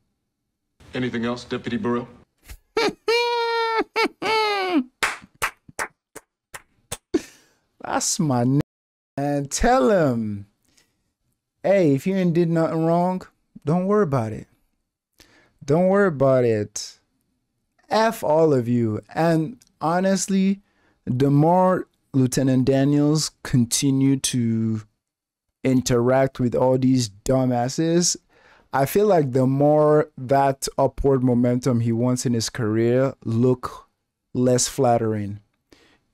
Anything else, Deputy Burrell? That's my man. Tell him. Hey, if you ain't did nothing wrong, don't worry about it. Don't worry about it. F all of you. And honestly, the more Lieutenant Daniels continue to interact with all these dumbasses, I feel like the more that upward momentum he wants in his career look less flattering.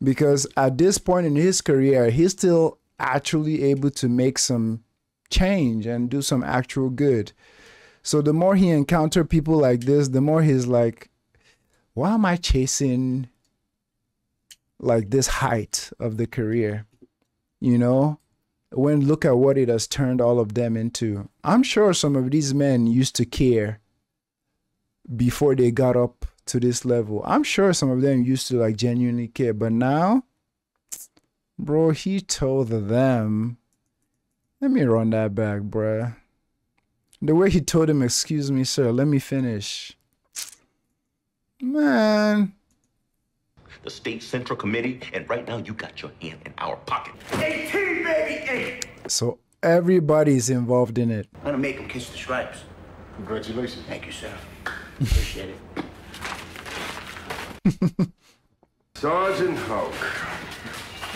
Because at this point in his career, he's still actually able to make some change and do some actual good. So the more he encounters people like this, the more he's like, why am I chasing like this height of the career? You know, when look at what it has turned all of them into. I'm sure some of these men used to care before they got up to this level. I'm sure some of them used to like genuinely care, but now, bro, he told them, let me run that back, bruh. The way he told him, excuse me, sir, let me finish. Man. The state central committee, and right now you got your hand in our pocket. 18, baby, 8. So everybody's involved in it. I'm gonna make him kiss the stripes. Congratulations. Thank you, sir. Appreciate it. Sergeant Hulk.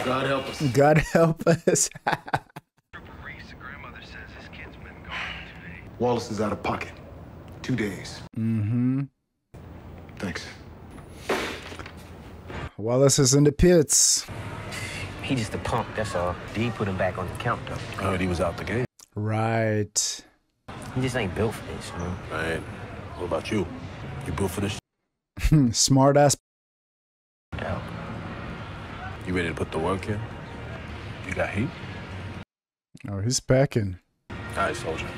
God help us. God help us. Wallace is out of pocket. 2 days. Mm-hmm. Thanks. Wallace is in the pits. He just a punk, that's all. D put him back on the count, though. I heard he was out the game. Right. He just ain't built for this, man. Right. What about you? You built for this? Smart ass. Yeah. You ready to put the work in? You got heat? Oh, he's packing. All right, soldier.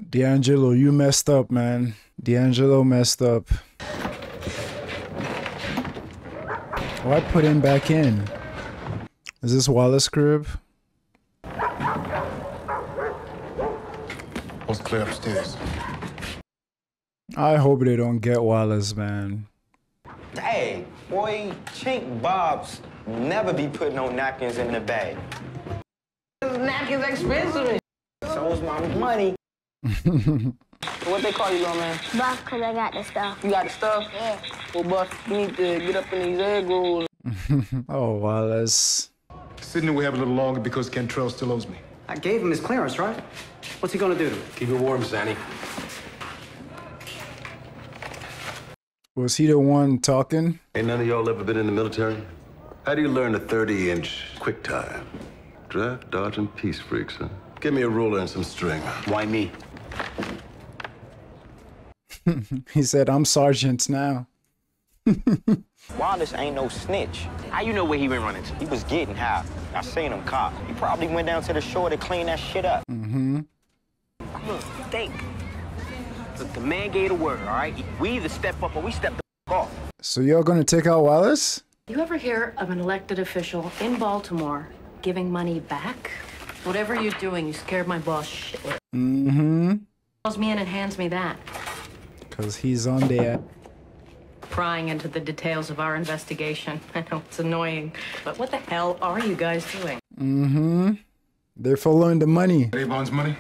D'Angelo, you messed up, man. D'Angelo messed up. Why put him back in? Is this Wallace's crib? Let's clear upstairs. I hope they don't get Wallace, man. Hey, boy, Chink Bob's never be putting no napkins in the bag. Napkins expensive. So is my money. What they call you, little man? Boss, because I got the stuff. You got the stuff? Yeah. Well, boss, you need to get up in these egg rolls. Oh, Wallace. Sitting there we have a little longer because Cantrell still owes me. I gave him his clearance, right? What's he gonna do to me? Keep it warm, Zanny. Was he the one talking? Ain't none of y'all ever been in the military? How do you learn a 30-inch quick time? Draft, dodge, and peace freaks, huh? Give me a ruler and some string. Why me? He said, I'm sergeant now. Wallace ain't no snitch. How you know where he been running to? He was getting high. I seen him caught. He probably went down to the shore to clean that shit up. Mm-hmm. Look, think. Look, the man gave the word, all right? We either step up or we step the off. So you're gonna take out Wallace? You ever hear of an elected official in Baltimore giving money back? Whatever you're doing, you scared my boss shitless. Mm-hmm. Calls me in and hands me that. Because he's on there. Prying into the details of our investigation. I know it's annoying, but what the hell are you guys doing? Mm-hmm. They're following the money. Avon's money?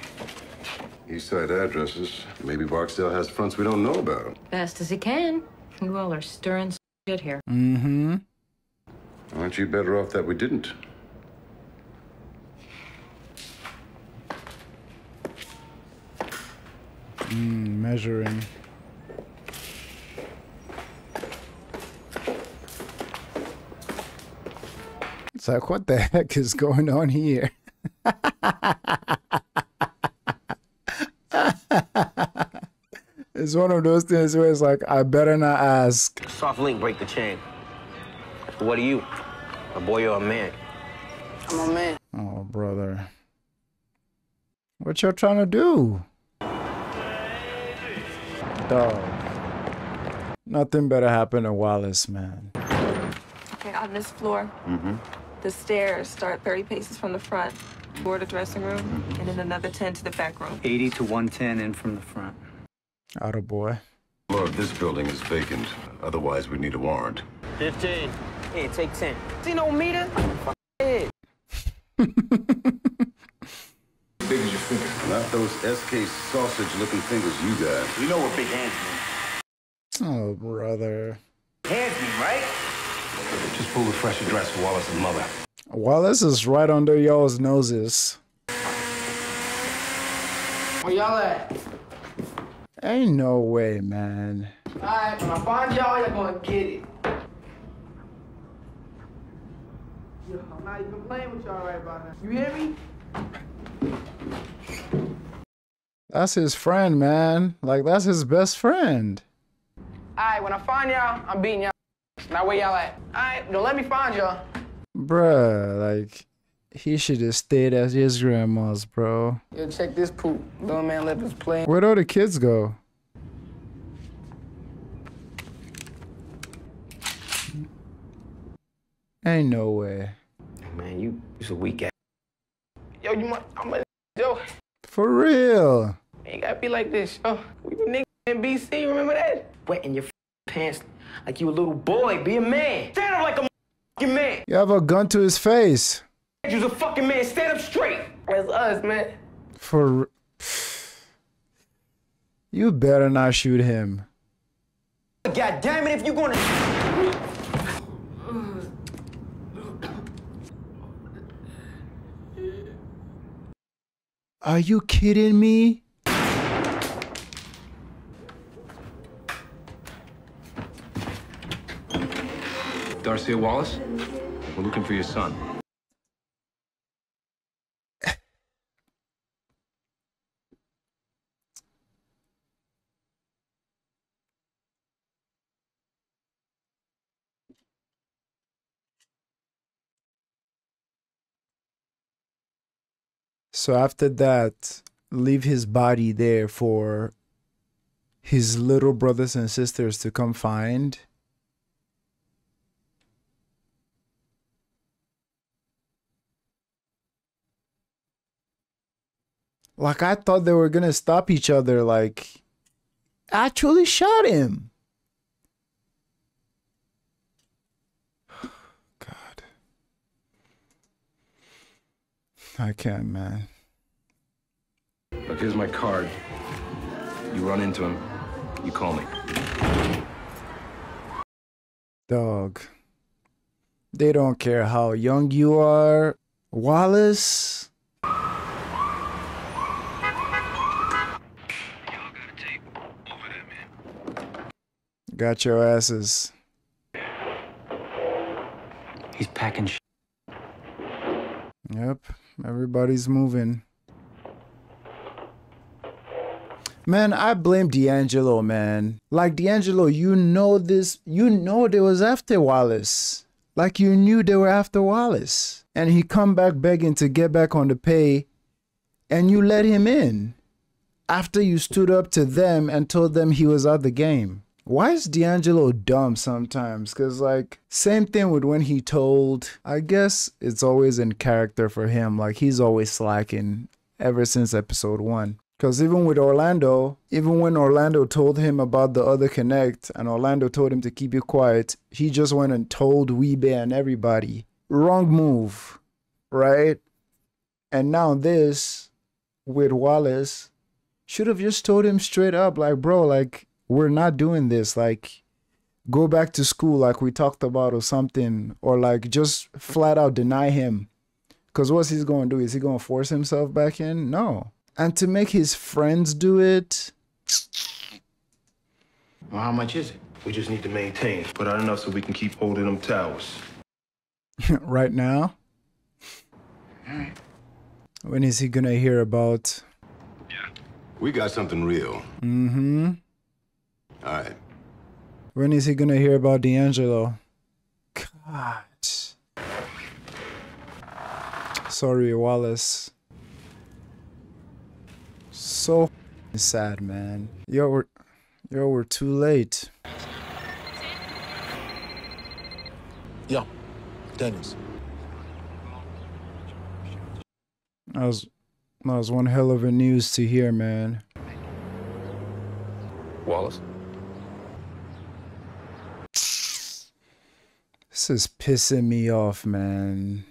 East side addresses. Maybe Barksdale has fronts we don't know about. Best as he can. You all are stirring some shit here. Mm-hmm. Aren't you better off that we didn't? Measuring. It's like, what the heck is going on here? It's one of those things where it's like, I better not ask. Soft link break the chain. What are you? A boy or a man? I'm a man. Oh, brother. What y'all trying to do? Dog. Nothing better happen to Wallace, man. Okay, on this floor, the stairs start 30 paces from the front, toward the dressing room, and then another 10 to the back room. 80 to 110 in from the front. Attaboy. The floor of this building is vacant. Otherwise, we need a warrant. 15. Here, take 10. See no meter? Head. Big as your finger. Not those SK sausage-looking fingers you got. You know what big hands mean. Oh, brother. Hands mean, right? Just pull the fresh address for Wallace's mother. Wallace is right under y'all's noses. Where y'all at? Ain't no way, man. Alright, when I find y'all gonna get it. Yo, I'm not even playing with y'all right about now. You hear me? That's his friend, man. Like, that's his best friend. Alright, when I find y'all, I'm beating y'all. Now where y'all at? Alright, don't let me find y'all. Bruh, like, he should have stayed at his grandma's, bro. Yo, check this poop. Little man left us playing. Where'd all the kids go? Ain't no way. Man, you's a weak ass. Yo, yo. For real. Ain't gotta be like this, yo. We were niggas in BC, remember that? Wetting your pants like you a little boy. Be a man. Stand up like a fucking man. You have a gun to his face. You's a fucking man. Stand up straight. That's us, man. For... You better not shoot him. God damn it, if you gonna... Are you kidding me? Darcy Wallace? We're looking for your son. So after that, leave his body there for his little brothers and sisters to come find. Like, I thought they were gonna stop each other, like, actually shot him. God. I can't, man. Look, here's my card. You run into him, you call me. Dog. They don't care how young you are. Wallace. Got your asses. He's packing shit. Yep, everybody's moving. Man, I blame D'Angelo, man. Like, D'Angelo, you know this. You know they was after Wallace. Like, you knew they were after Wallace. And he come back begging to get back on the pay. And you let him in. After you stood up to them and told them he was out the game. Why is D'Angelo dumb sometimes? Because, like, same thing with when he told, I guess it's always in character for him. Like, he's always slacking ever since episode 1. Because even with Orlando, even when Orlando told him about the other connect and Orlando told him to keep it quiet, he just went and told Weebay and everybody. Wrong move, right? And now this, with Wallace, should have just told him straight up, like, bro, like, we're not doing this. Like, go back to school like we talked about or something. Or, like, just flat out deny him. Because what's he going to do? Is he going to force himself back in? No. And to make his friends do it. Well, how much is it? We just need to maintain. Put out enough so we can keep holding them towers. Right now? All right. When is he going to hear about... Yeah. We got something real. Mm-hmm. All right. When is he going to hear about D'Angelo? God. Sorry, Wallace. So sad, man. Yo, we're too late. Yo, Dennis. That was one hell of a news to hear, man. Wallace? This is pissing me off, man.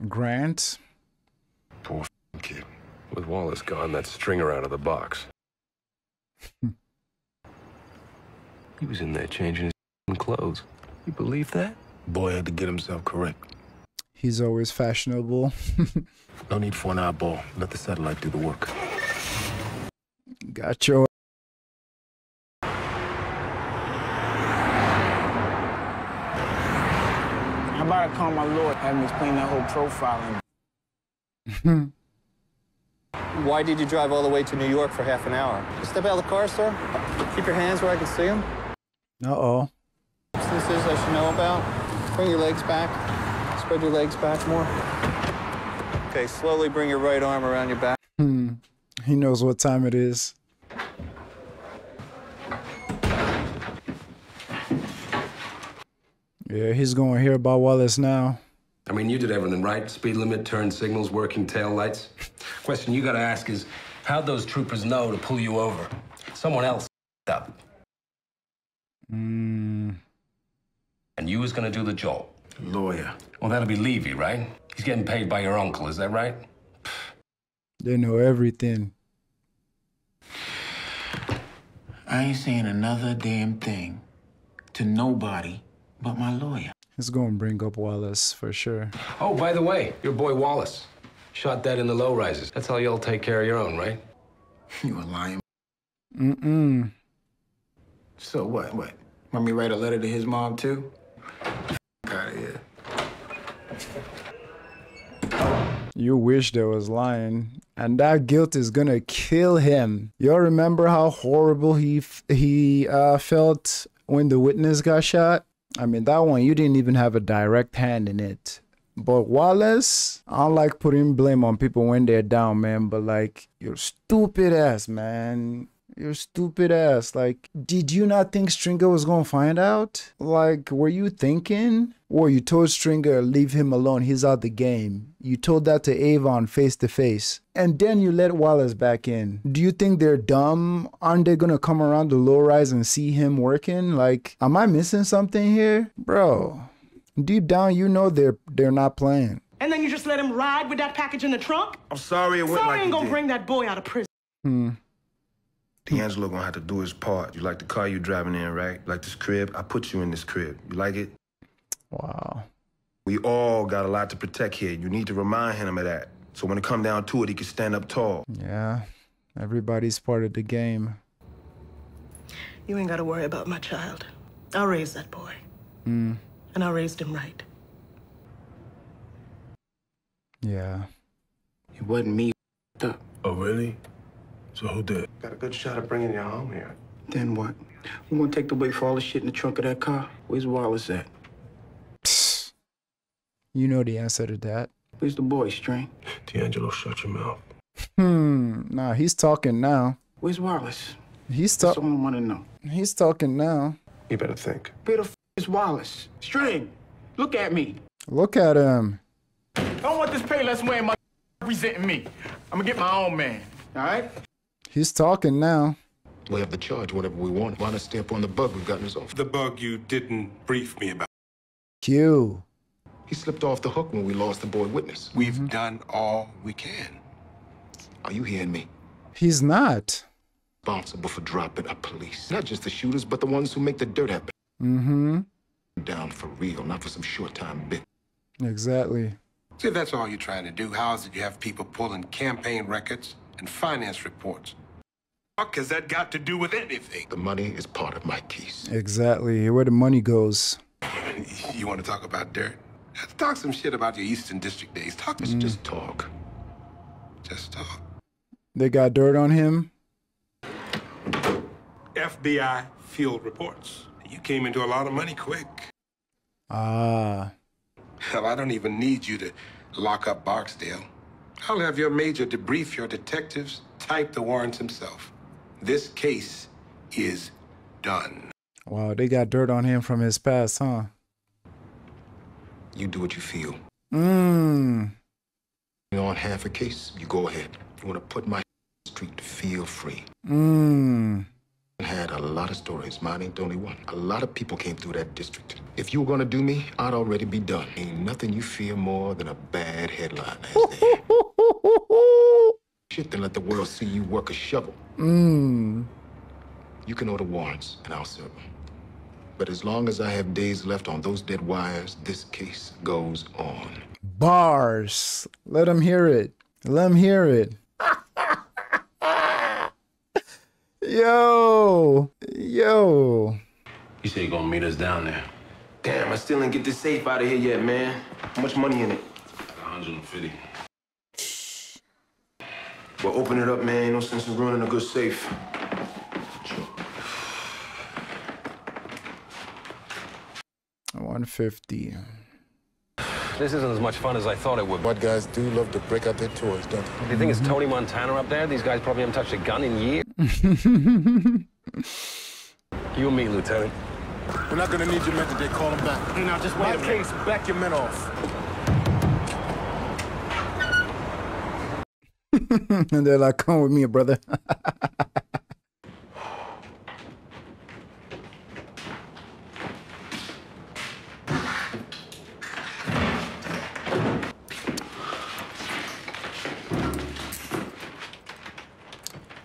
Grant? Poor kid. With Wallace gone, that stringer out of the box. He was in there changing his clothes. You believe that? Boy had to get himself correct. He's always fashionable. No need for an eyeball. Let the satellite do the work. Got your... How about I call my lawyer, have him explain that whole profiling? Why did you drive all the way to New York for half an hour? Just step out of the car, sir. Keep your hands where I can see them. Uh-oh. Substances I should know about. Bring your legs back. Spread your legs back more. Okay, slowly bring your right arm around your back. He knows what time it is. Yeah, he's going to hear about Wallace now. I mean, you did everything right. Speed limit, turn signals, working tail lights. Question you gotta ask is, how'd those troopers know to pull you over? Someone else up. And you was gonna do the job. Lawyer. Well, that'll be Levy, right? He's getting paid by your uncle, is that right? They know everything. I ain't saying another damn thing to nobody but my lawyer. He's going to bring up Wallace for sure. Oh, by the way, your boy Wallace. Shot that in the low rises. That's how y'all take care of your own, right? You a lying. Mm-mm. So what? Want me to write a letter to his mom, too? Out of here. You wish there was lying. And that guilt is going to kill him. Y'all remember how horrible he felt when the witness got shot? I mean, that one, you didn't even have a direct hand in it. But Wallace, I don't like putting blame on people when they're down, man. But, like, you're stupid ass, man. You're stupid ass. Like, did you not think Stringer was going to find out? Like, were you thinking? Or you told Stringer, leave him alone. He's out the game. You told that to Avon face to face. And then you let Wallace back in. Do you think they're dumb? Aren't they going to come around the low rise and see him working? Like, am I missing something here? Bro, deep down, you know they're not playing. And then you just let him ride with that package in the trunk? I'm sorry it went Sorry like ain't it gonna did. bring that boy out of prison. D'Angelo gonna have to do his part. You like the car you driving in, right? Like this crib? I put you in this crib. You like it? Wow. We all got a lot to protect here. You need to remind him of that. So when it come down to it, he can stand up tall. Yeah, everybody's part of the game. You ain't gotta worry about my child. I'll raise that boy. And I raised him right. Yeah. It wasn't me up. Oh, really? So who did? Got a good shot at bringing you home here. Then what? You gonna take the weight for all the shit in the trunk of that car? Where's Wallace at? You know the answer to that. Where's the boy, String? D'Angelo, shut your mouth. Nah, he's talking now. Where's Wallace? He's That's all I want to know. He's talking now. You better think. Where the is Wallace? String, look at me. Look at him. I don't want this payless way my representing me. I'm gonna get my own man, all right? He's talking now. We have the charge whenever we want. Why not stay up on the bug we've gotten his off? The bug you didn't brief me about. Q. He slipped off the hook when we lost the boy witness. We've done all we can. Are you hearing me? He's not. Responsible for dropping a police. Not just the shooters, but the ones who make the dirt happen. Down for real, not for some short-time bit. Exactly. See, if that's all you're trying to do, how is it you have people pulling campaign records and finance reports? What has that got to do with anything? The money is part of my case. Exactly. Where the money goes. You want to talk about dirt? Let's talk some shit about your Eastern District days. Talk to Just talk. Just talk. They got dirt on him. FBI field reports. You came into a lot of money quick. Ah. Hell, I don't even need you to lock up Barksdale. I'll have your major debrief your detectives, type the warrants himself. This case is done. Wow, they got dirt on him from his past, huh? You do what you feel. Mmm. You're on half a case, you go ahead. If you want to put my street, feel free. Mmm. Had a lot of stories. Mine ain't the only one. A lot of people came through that district. If you were gonna do me, I'd already be done. Ain't nothing you fear more than a bad headline. Shit, then let the world see you work a shovel. Mmm. You can order warrants, and I'll serve them. But as long as I have days left on those dead wires, this case goes on. Bars. Let him hear it. Let him hear it. Yo. Yo. You say you're gonna meet us down there. Damn, I still didn't get this safe out of here yet, man. How much money in it? 150. Well, open it up, man. Ain't no sense in ruining a good safe. Sure. 150. This isn't as much fun as I thought it would. But guys do love to break out their toys, don't they? Do you think it's Tony Montana up there? These guys probably haven't touched a gun in years. You and me, Lieutenant. We're not gonna need your men today. Call them back. Now, just wait a minute. Case, back your men off. And they're like, come with me, brother.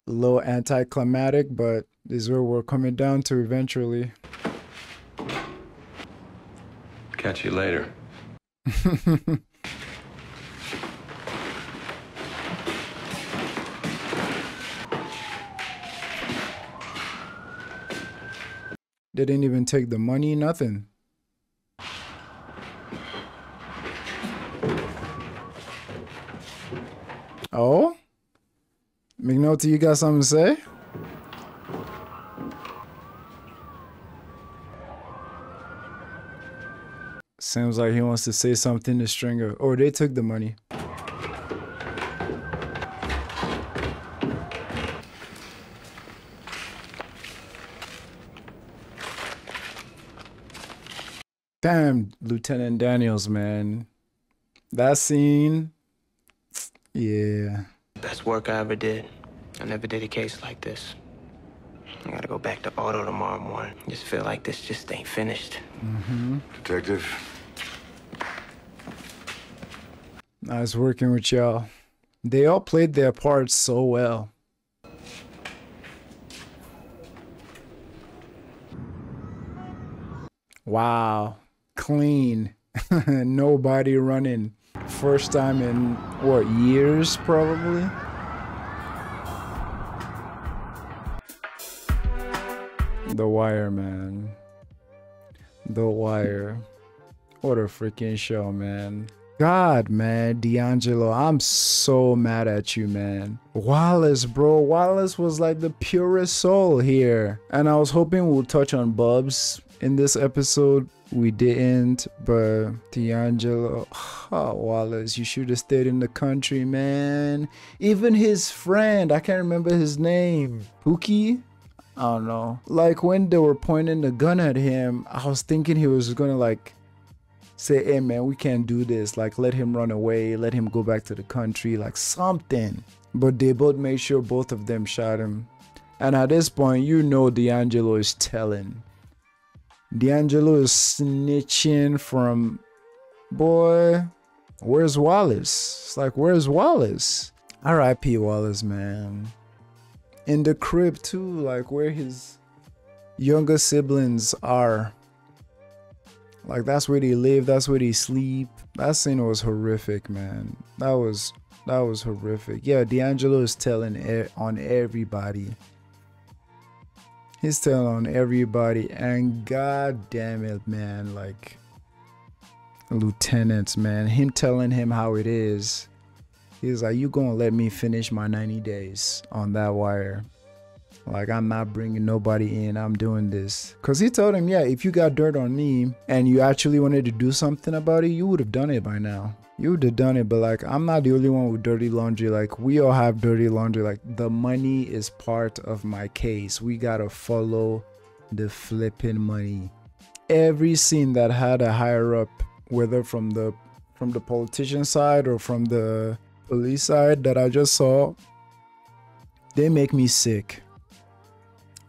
A little anticlimactic, but this is where we're coming down to eventually. Catch you later. They didn't even take the money, nothing. Oh? McNulty, you got something to say? Seems like he wants to say something to Stringer. Or they took the money. Damn, Lieutenant Daniels, man. That scene. Yeah. Best work I ever did. I never did a case like this. I gotta go back to auto tomorrow morning. Just feel like this just ain't finished. Detective. Nice working with y'all. They all played their parts so well. Wow. Clean. Nobody running. First time in, what, years probably? The Wire, man. The Wire. What a freaking show, man. God, man, D'Angelo, I'm so mad at you, man. Wallace, bro. Wallace was like the purest soul here. And I was hoping we'll touch on Bubs in this episode. We didn't, but D'Angelo, oh, Wallace, you should have stayed in the country, man. Even his friend, I can't remember his name. Pookie? I don't know. Like when they were pointing the gun at him, I was thinking he was gonna like say, hey man, we can't do this. Like let him run away, let him go back to the country, like something. But they both made sure both of them shot him. And at this point, you know D'Angelo is telling. D'Angelo is snitching from, boy, where's Wallace? It's like, where's Wallace? R.I.P. Wallace, man. In the crib too, like where his younger siblings are. Like that's where they live, that's where they sleep. That scene was horrific, man. That was horrific. Yeah, D'Angelo is telling on everybody. He's telling on everybody, and god damn it, man, like lieutenants, man, him telling him how it is. He's like, you gonna let me finish my 90 days on that wire. Like, I'm not bringing nobody in, I'm doing this. Because he told him, yeah, if you got dirt on me and you actually wanted to do something about it, you would have done it by now. You would have done it, but like, I'm not the only one with dirty laundry. Like, we all have dirty laundry. Like, the money is part of my case. We gotta follow the flipping money. Every scene that had a higher up, whether from the politician side or from the police side that I just saw, they make me sick.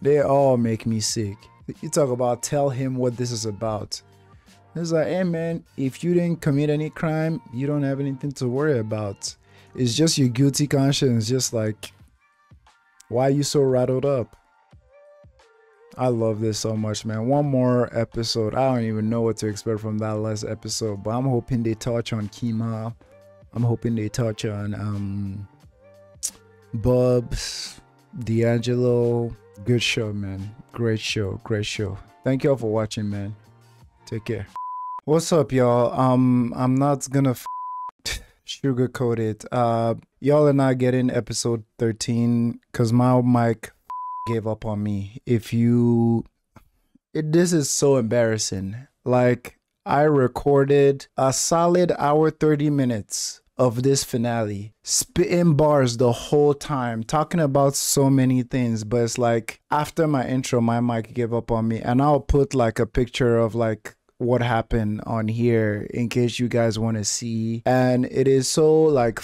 They all make me sick. You talk about tell him what this is about. It's like, hey man, if you didn't commit any crime, you don't have anything to worry about. It's just your guilty conscience. Just like, why are you so rattled up? I love this so much, man. One more episode. I don't even know what to expect from that last episode, but I'm hoping they touch on Kima. I'm hoping they touch on Bubs, D'Angelo. Good show, man. Great show. Great show. Thank y'all for watching, man. Take care. What's up, y'all? I'm not gonna sugarcoat it. Y'all are not getting episode 13 because my mic gave up on me. This is so embarrassing. Like, I recorded a solid hour 30 minutes of this finale, spitting bars the whole time, talking about so many things, but it's like after my intro my mic gave up on me, and I'll put like a picture of like what happened on here in case you guys want to see. And it is so like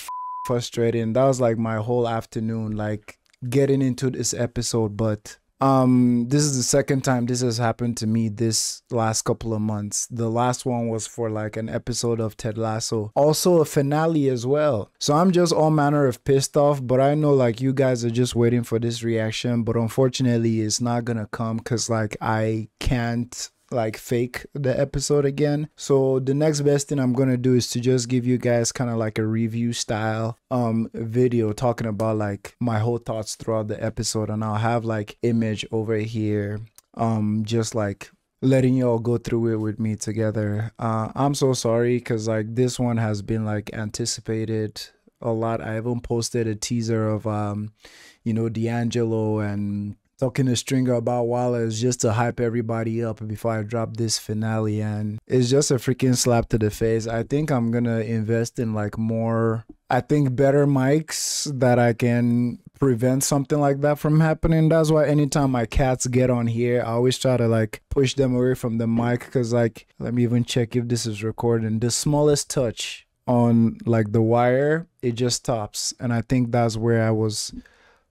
frustrating. That was like my whole afternoon, like getting into this episode. But this is the second time this has happened to me this last couple of months. The last one was for like an episode of Ted Lasso, also a finale as well. So I'm just all manner of pissed off, but I know like you guys are just waiting for this reaction, but unfortunately it's not gonna come because like I can't like fake the episode again. So the next best thing I'm gonna do is to just give you guys kind of like a review style video talking about like my whole thoughts throughout the episode, and I'll have like image over here just like letting y'all go through it with me together. I'm so sorry because like this one has been like anticipated a lot. I even posted a teaser of you know, D'Angelo and talking to Stringer about Wallace just to hype everybody up before I drop this finale, and it's just a freaking slap to the face. I think I'm gonna invest in like more, I think better mics that I can prevent something like that from happening. That's why anytime my cats get on here, I always try to like push them away from the mic, because like, let me even check if this is recording. The smallest touch on like the wire, it just stops, and I think that's where I was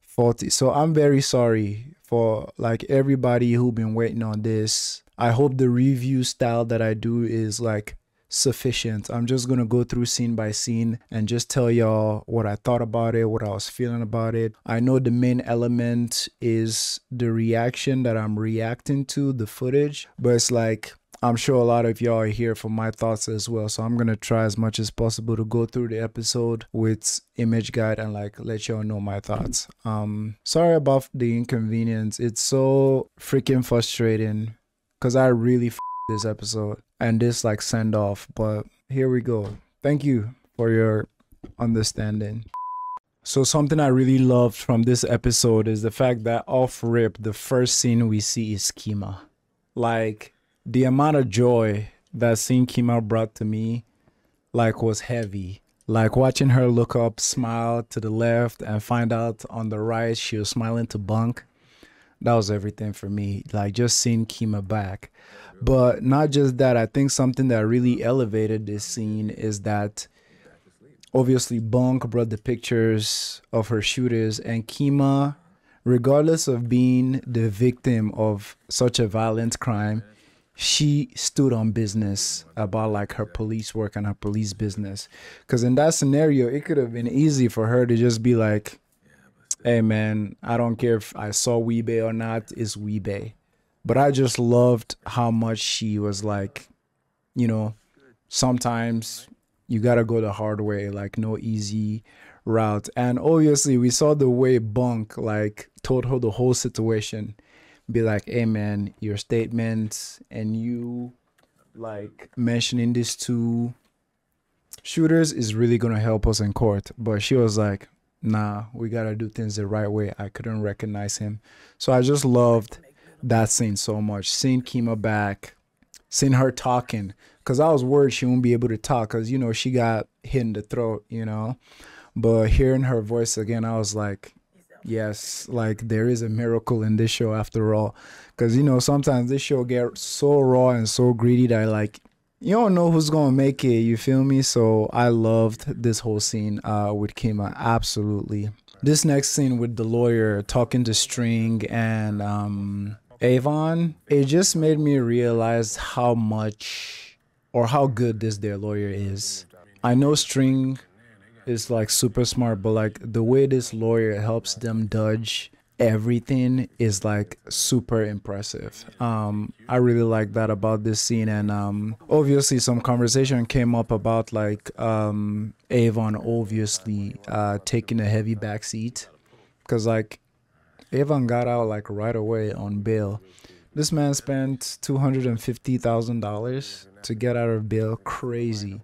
faulty. So I'm very sorry for like everybody who been waiting on this. I hope the review style that I do is like sufficient. I'm just gonna go through scene by scene and just tell y'all what I thought about it, what I was feeling about it. I know the main element is the reaction that I'm reacting to, the footage, but it's like I'm sure a lot of y'all are here for my thoughts as well. So I'm going to try as much as possible to go through the episode with image guide and like let y'all know my thoughts. Sorry about the inconvenience. It's so freaking frustrating because I really this episode and this like send off, but here we go. Thank you for your understanding. So something I really loved from this episode is the fact that off rip, the first scene we see is Kima. Like, the amount of joy that scene Kima brought to me, like, was heavy. Like, watching her look up, smile to the left, and find out on the right she was smiling to Bunk. That was everything for me. Like, just seeing Kima back. But not just that, I think something that really elevated this scene is that obviously Bunk brought the pictures of her shooters, and Kima, regardless of being the victim of such a violent crime, she stood on business about like her police work and her police business. Because in that scenario, it could have been easy for her to just be like, hey man, I don't care if I saw Weebay or not, it's Weebay. But I just loved how much she was like, you know, sometimes you gotta go the hard way, like no easy route. And obviously we saw the way Bunk like told her the whole situation. Be like, hey man, your statements and you like mentioning these two shooters is really gonna help us in court. But she was like, nah, we gotta do things the right way. I couldn't recognize him. So I just loved that scene so much. Seeing Kima back, seeing her talking, because I was worried she won't be able to talk because, you know, she got hit in the throat, you know. But hearing her voice again, I was like, yes, like there is a miracle in this show after all. Because, you know, sometimes this show gets so raw and so greedy that like you don't know who's gonna make it, you feel me? So I loved this whole scene with Kima, absolutely. This next scene with the lawyer talking to String and Avon, it just made me realize how much or how good their lawyer is. I know String is like super smart, but like the way this lawyer helps them dodge everything is like super impressive. I really like that about this scene. And obviously some conversation came up about like Avon obviously taking a heavy backseat, because like Avon got out like right away on bail. This man spent $250,000 to get out of bail. Crazy.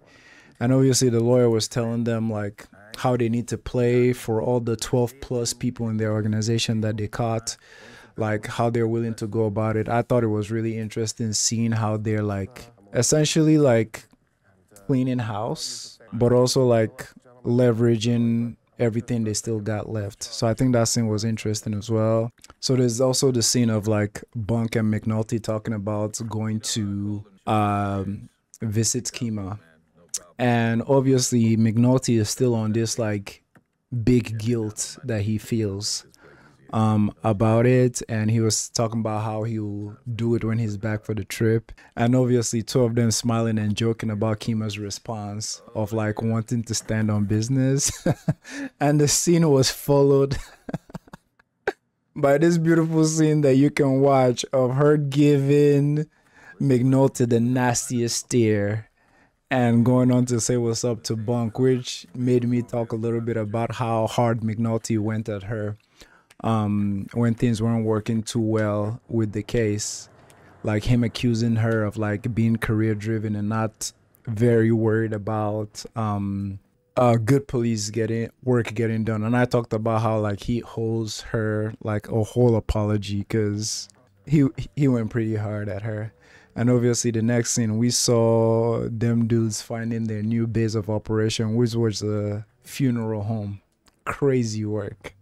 And obviously the lawyer was telling them like how they need to play for all the 12 plus people in their organization that they caught, like how they're willing to go about it. I thought it was really interesting seeing how they're like essentially like cleaning house, but also like leveraging everything they still got left. So I think that scene was interesting as well. So there's also the scene of like Bunk and McNulty talking about going to visit Kima. And obviously McNulty is still on this like big guilt that he feels about it, and he was talking about how he'll do it when he's back for the trip. And obviously two of them smiling and joking about Kima's response of like wanting to stand on business. And the scene was followed by this beautiful scene that you can watch of her giving McNulty the nastiest stare and going on to say what's up to Bunk, which made me talk a little bit about how hard McNulty went at her when things weren't working too well with the case. Like him accusing her of like being career driven and not very worried about good police work getting done. And I talked about how like he owes her like a whole apology, because he went pretty hard at her. And obviously the next scene, we saw them dudes finding their new base of operation, which was a funeral home. Crazy work.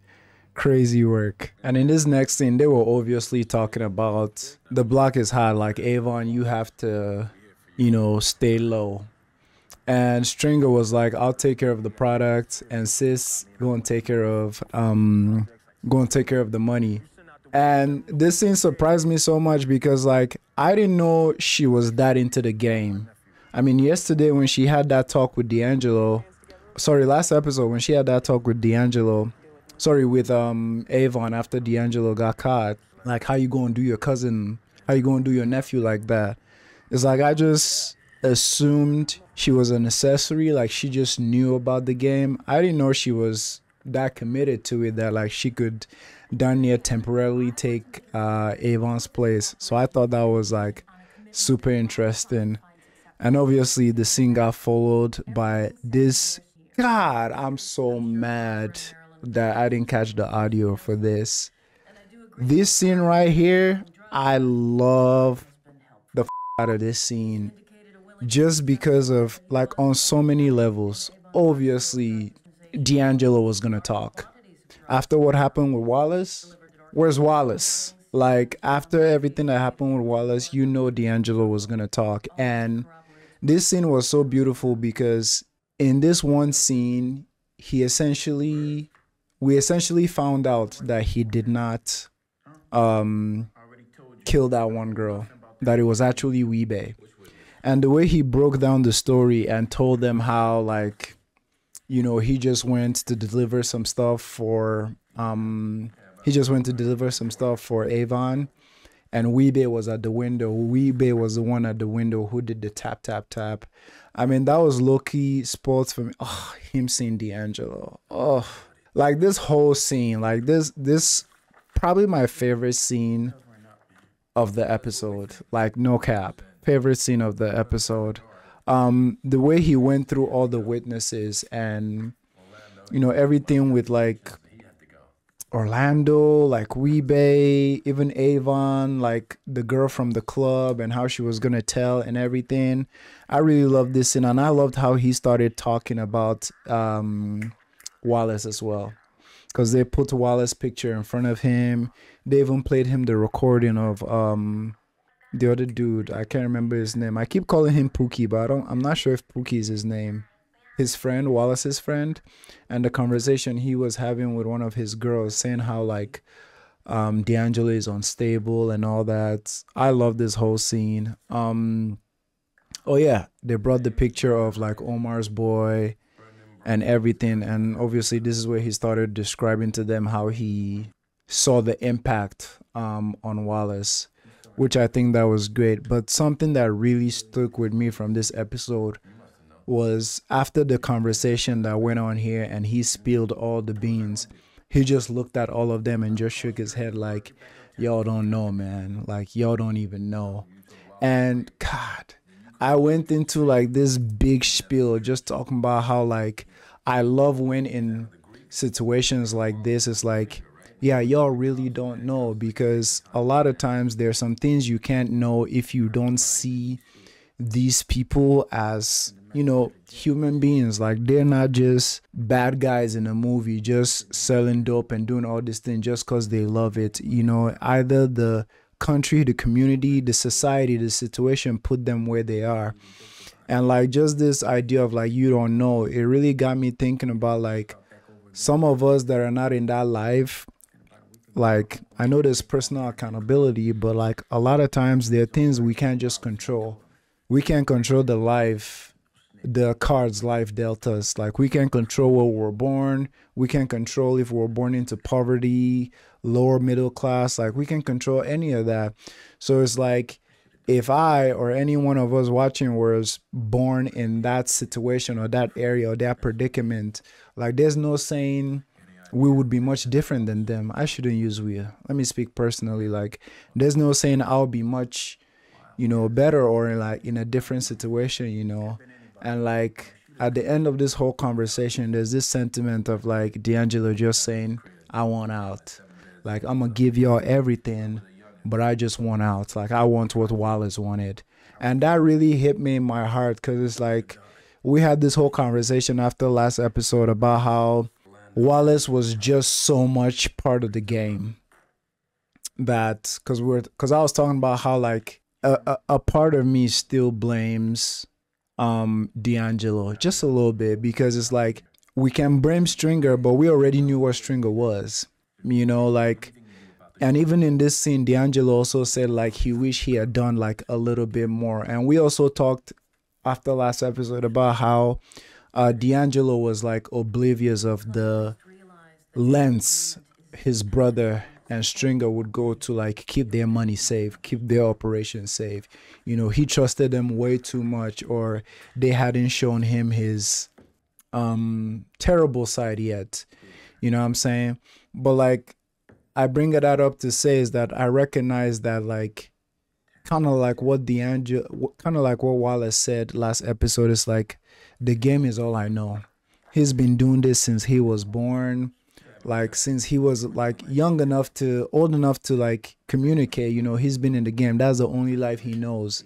Crazy work. And in this next scene, they were obviously talking about the block is hot. Like, Avon, you have to, you know, stay low. And Stringer was like, I'll take care of the product, and Sis go and take care of the money. And this scene surprised me so much because, like, I didn't know she was that into the game. I mean, yesterday when she had that talk with D'Angelo, last episode when she had that talk with D'Angelo, with Avon after D'Angelo got caught, like, how you gonna do your cousin, how you gonna do your nephew like that? It's like, I just assumed she was an accessory, like she just knew about the game. I didn't know she was that committed to it that like she could darn near temporarily take Avon's place. So I thought that was like super interesting. And obviously the scene got followed by this. God, I'm so mad that I didn't catch the audio for this. This scene right here, I love the out of this scene just because of, like, on so many levels. Obviously D'Angelo was gonna talk after what happened with Wallace. Where's Wallace? Like, after everything that happened with Wallace, you know D'Angelo was gonna talk. And this scene was so beautiful because in this one scene, we essentially found out that he did not kill that one girl, that it was actually Weebay. And the way he broke down the story and told them how, like, you know, he just went to deliver some stuff for Avon, and Weebay was at the window. Weebay was the one at the window who did the tap tap tap. I mean, that was low-key sports for me. Oh, him seeing D'Angelo. Oh, like this whole scene, like this probably my favorite scene of the episode. Like, no cap. Favorite scene of the episode. The way he went through all the witnesses and, you know, everything with like Orlando, like Weebay, even Avon, like the girl from the club and how she was gonna tell and everything. I really loved this scene, and I loved how he started talking about Wallace as well, because they put Wallace's picture in front of him. They even played him the recording of the other dude. I can't remember his name. I keep calling him Pookie, but I'm not sure if Pookie is his name. His friend, Wallace's friend, and the conversation he was having with one of his girls, saying how like D'Angelo is unstable and all that. I love this whole scene. Oh yeah, they brought the picture of like Omar's boy and everything, and obviously this is where he started describing to them how he saw the impact on Wallace, which I think that was great. But something that really stuck with me from this episode was after the conversation that went on here and he spilled all the beans, he just looked at all of them and just shook his head like, y'all don't know, man. Like, y'all don't even know. And God, I went into like this big spiel just talking about how like I love when in situations like this, it's like, yeah, y'all really don't know, because a lot of times there's some things you can't know if you don't see these people as, you know, human beings. Like, they're not just bad guys in a movie just selling dope and doing all this thing just because they love it. You know, either the country, the community, the society, the situation put them where they are. And like just this idea of like, you don't know, it really got me thinking about like some of us that are not in that life. Like, I know there's personal accountability, but like a lot of times there are things we can't just control. We can't control the life, the cards life dealt us. Like, we can't control where we're born. We can't control if we're born into poverty, lower middle class. Like, we can't control any of that. So it's like, if I or any one of us watching was born in that situation or that area or that predicament, like, there's no saying we would be much different than them. I shouldn't use we. Let me speak personally. Like, there's no saying I'll be much, you know, better or like in a different situation, you know. And like at the end of this whole conversation, there's this sentiment of like D'Angelo just saying, I want out. Like, I'm gonna give y'all everything, but I just want out. Like, I want what Wallace wanted. And that really hit me in my heart, because it's like we had this whole conversation after last episode about how Wallace was just so much part of the game that because I was talking about how like a part of me still blames D'Angelo just a little bit, because it's like we can blame Stringer, but we already knew what Stringer was, you know, like. And even in this scene, D'Angelo also said like he wished he had done like a little bit more. And we also talked after last episode about how D'Angelo was like oblivious of the lengths his brother and Stringer would go to like keep their money safe, keep their operation safe. You know, he trusted them way too much, or they hadn't shown him his terrible side yet. You know what I'm saying? But like, I bring that up to say is that I recognize that like kind of like what Wallace said last episode is like, the game is all I know. He's been doing this since he was born, like since he was like old enough to like communicate, you know, he's been in the game. That's the only life he knows.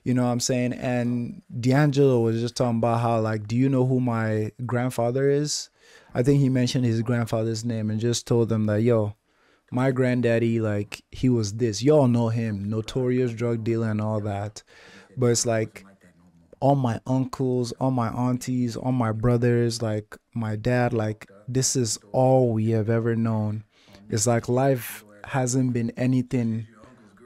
You know what I'm saying? And D'Angelo was just talking about how like, do you know who my grandfather is? I think he mentioned his grandfather's name and just told them that, yo, my granddaddy, like, he was this. Y'all know him, notorious drug dealer and all that. But it's like all my uncles, all my aunties, all my brothers, like my dad, like this is all we have ever known. It's like life hasn't been anything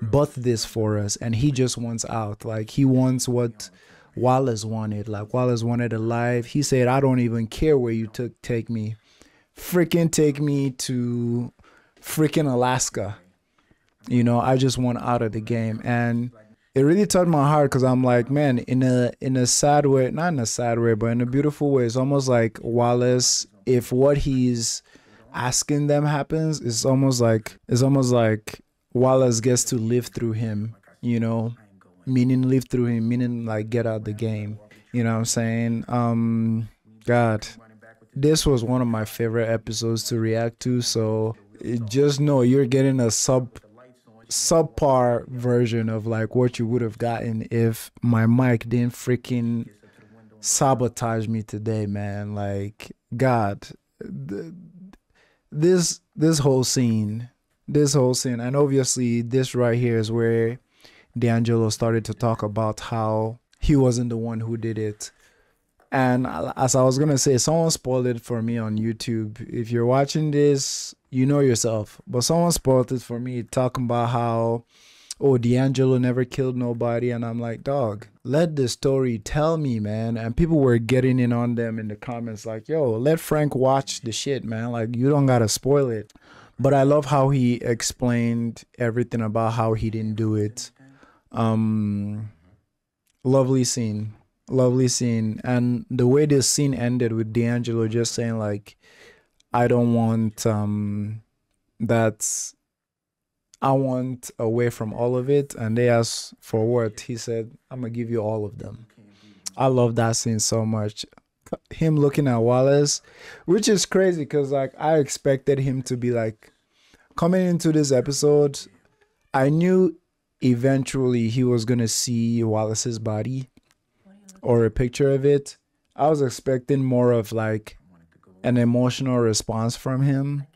but this for us. And he just wants out. Like, he wants what Wallace wanted. Like, Wallace wanted a life. He said, I don't even care where you take me. Freaking take me to freaking Alaska. You know, I just want out of the game. And it really touched my heart, because I'm like, man, in a sad way, not in a sad way, but in a beautiful way, it's almost like Wallace, if what he's asking them happens, it's almost like Wallace gets to live through him, you know, meaning live through him, meaning like get out the game. You know what I'm saying? God, this was one of my favorite episodes to react to. So just know you're getting a subpar version of like what you would have gotten if my mic didn't freaking sabotage me today, man. Like, God, this whole scene, and obviously this right here is where D'Angelo started to talk about how he wasn't the one who did it. And as I was gonna say, someone spoiled it for me on YouTube. If you're watching this, you know yourself. But someone spoiled it for me, talking about how, oh, D'Angelo never killed nobody. And I'm like, dog, let the story tell me, man. And people were getting in on them in the comments like, yo, let Frank watch the shit, man. Like, you don't gotta spoil it. But I love how he explained everything about how he didn't do it. Lovely scene. Lovely scene. And the way this scene ended with D'Angelo just saying like, I don't want that, I want away from all of it. And they asked for what? He said, I'm gonna give you all of them. I love that scene so much. Him looking at Wallace, which is crazy because like I expected him to be like, coming into this episode, I knew eventually he was gonna see Wallace's body or a picture of it. I was expecting more of like an emotional response from him,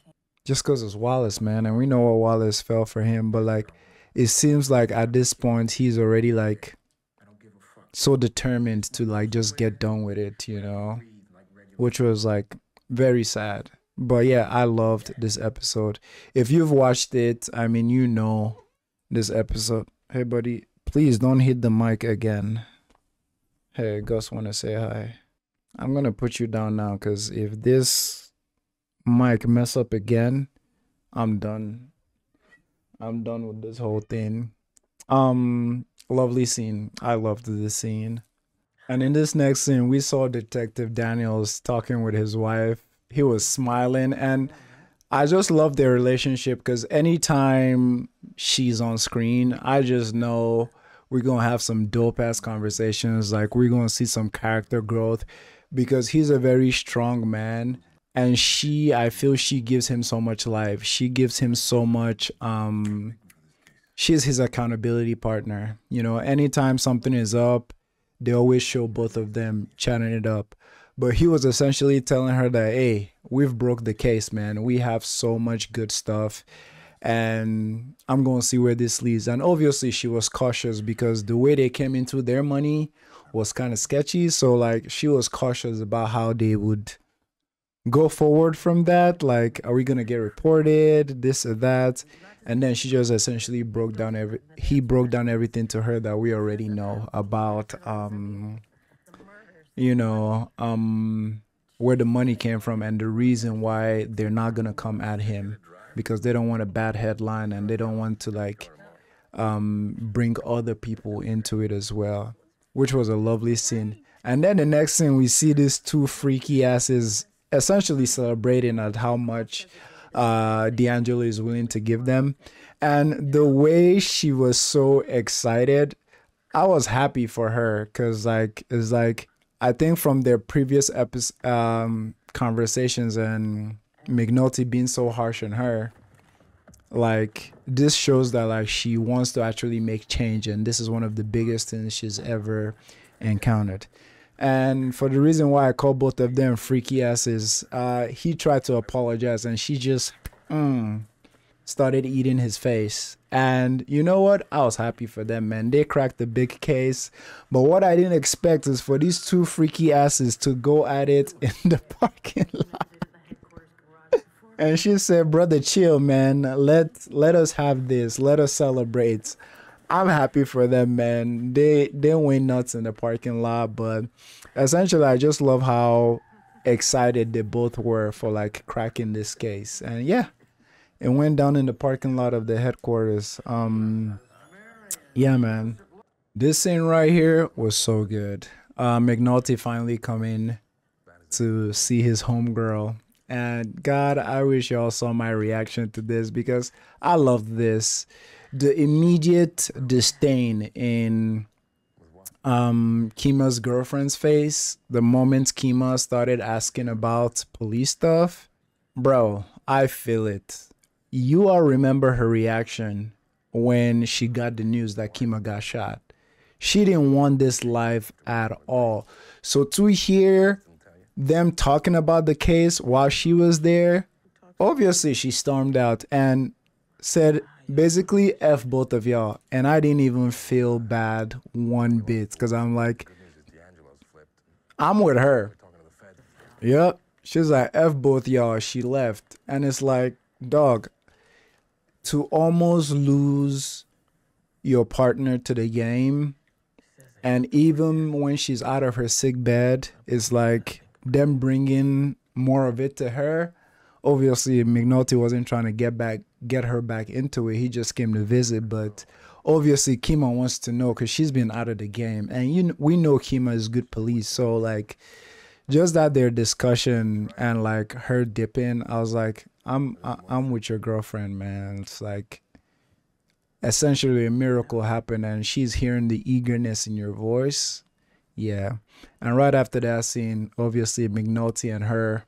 just because it's Wallace, man, and we know what Wallace felt for him. But like, it seems like at this point he's already like so determined to like just get done with it, you know, which was like very sad. But yeah, I loved this episode. If you've watched it, I mean, you know this episode. Hey, buddy, please don't hit the mic again. Hey, Gus want to say hi. I'm going to put you down now because if this mic mess up again, I'm done. I'm done with this whole thing. Lovely scene. I loved this scene. And in this next scene, we saw Detective Daniels talking with his wife. He was smiling, and I just love their relationship because anytime she's on screen, I just know we're going to have some dope-ass conversations. Like, we're going to see some character growth because he's a very strong man. And I feel she gives him so much life. She gives him so much, she's his accountability partner. You know, anytime something is up, they always show both of them chatting it up. But he was essentially telling her that, hey, we've broke the case, man. We have so much good stuff. And I'm going to see where this leads. And obviously she was cautious because the way they came into their money was kind of sketchy. So like she was cautious about how they would go forward from that. Like, are we going to get reported, this or that? And then she just essentially broke down everything to her that we already know about, you know, where the money came from and the reason why they're not going to come at him, because they don't want a bad headline and they don't want to like bring other people into it as well, which was a lovely scene. And then the next scene, we see these two freaky asses essentially celebrating at how much D'Angelo is willing to give them. And the way she was so excited, I was happy for her because like it's like I think from their previous conversations and McNulty being so harsh on her, like this shows that like she wants to actually make change, and this is one of the biggest things she's ever encountered. And for the reason why I call both of them freaky asses, he tried to apologize and she just started eating his face. And you know what? I was happy for them, man. They cracked the big case. But what I didn't expect is for these two freaky asses to go at it in the parking lot. And she said, brother, chill, man. Let us have this. Let us celebrate. I'm happy for them, man. They went nuts in the parking lot, but essentially I just love how excited they both were for like cracking this case. And yeah, it went down in the parking lot of the headquarters. Yeah, man. This scene right here was so good. McNulty finally coming to see his homegirl. And God, I wish y'all saw my reaction to this because I loved this. The immediate disdain in Kima's girlfriend's face the moment Kima started asking about police stuff. Bro, I feel it. You all remember her reaction when she got the news that Kima got shot. She didn't want this life at all. So to hear them talking about the case while she was there, obviously she stormed out and said, basically, F both of y'all. And I didn't even feel bad one bit because I'm like, I'm with her. Yep. She's like, F both y'all. She left. And it's like, dog, to almost lose your partner to the game. And even when she's out of her sick bed, it's like them bringing more of it to her. obviously McNulty wasn't trying to get her back into it. He just came to visit, but obviously Kima wants to know because she's been out of the game, and we know Kima is good police. So like, just that their discussion and like her dipping, I was like, I'm with your girlfriend, man. It's like essentially a miracle happened, and she's hearing the eagerness in your voice. Yeah. And right after that scene, obviously McNulty and her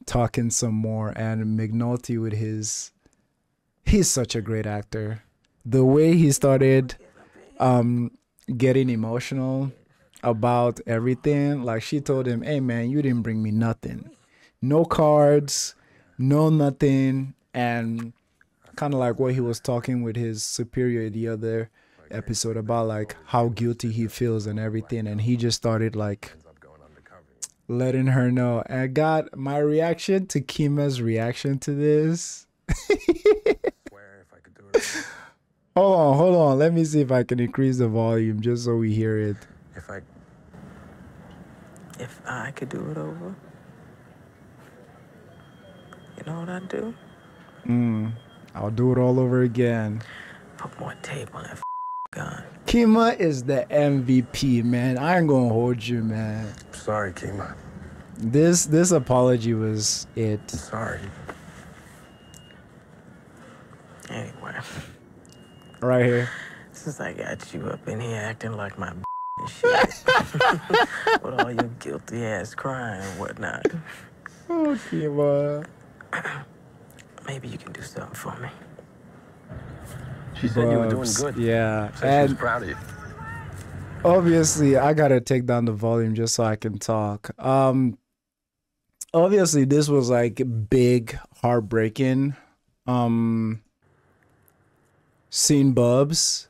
talking some more, and McNulty with he's such a great actor. The way he started getting emotional about everything, like she told him, hey man, you didn't bring me nothing. No cards, no nothing. And kind of like what he was talking with his superior the other episode about like how guilty he feels and everything, and he just started like letting her know. And I got my reaction to Kima's reaction to this. Hold on. Let me see if I can increase the volume just so we hear it. If I could do it over, you know what I'd do? I'll do it all over again. Put more tape on that gun. Kima is the MVP, man. I ain't gonna hold you, man. Sorry, Kima. This apology was it. Sorry. Anyway. Right here. Since I got you up in here acting like my and shit. With all your guilty ass crying and whatnot. Oh, Kima. Maybe you can do something for me. She said you were doing good. Yeah. Said she was proud of you. Obviously, I gotta take down the volume just so I can talk. Obviously, this was like big, heartbreaking. Seeing Bubs,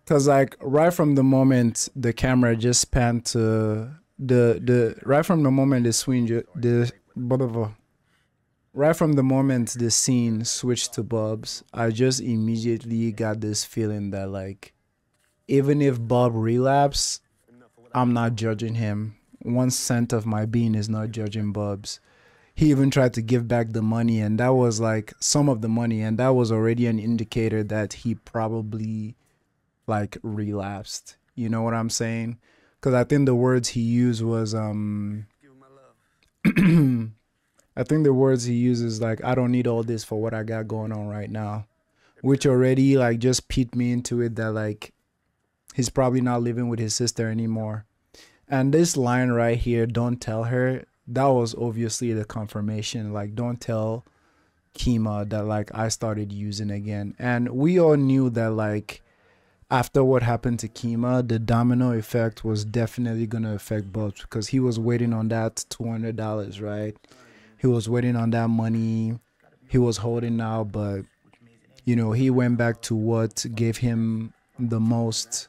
cause like right from the moment the camera just panned to right from the moment the scene switched to Bubs, I just immediately got this feeling that like, even if Bob relapse, I'm not judging him. 1 cent of my being is not judging Bubs. He even tried to give back the money, and that was like some of the money, and that was already an indicator that he probably like relapsed. You know what I'm saying? Because I think the words he used was I think the words he uses like, I don't need all this for what I got going on right now, which already like just piqued me into it that like he's probably not living with his sister anymore. And this line right here, don't tell her, that was obviously the confirmation. Like, don't tell Kima that like I started using again. And we all knew that like after what happened to Kima, the domino effect was definitely gonna affect Bubs, because he was waiting on that $200, right? He was waiting on that money he was holding out, but you know, he went back to what gave him the most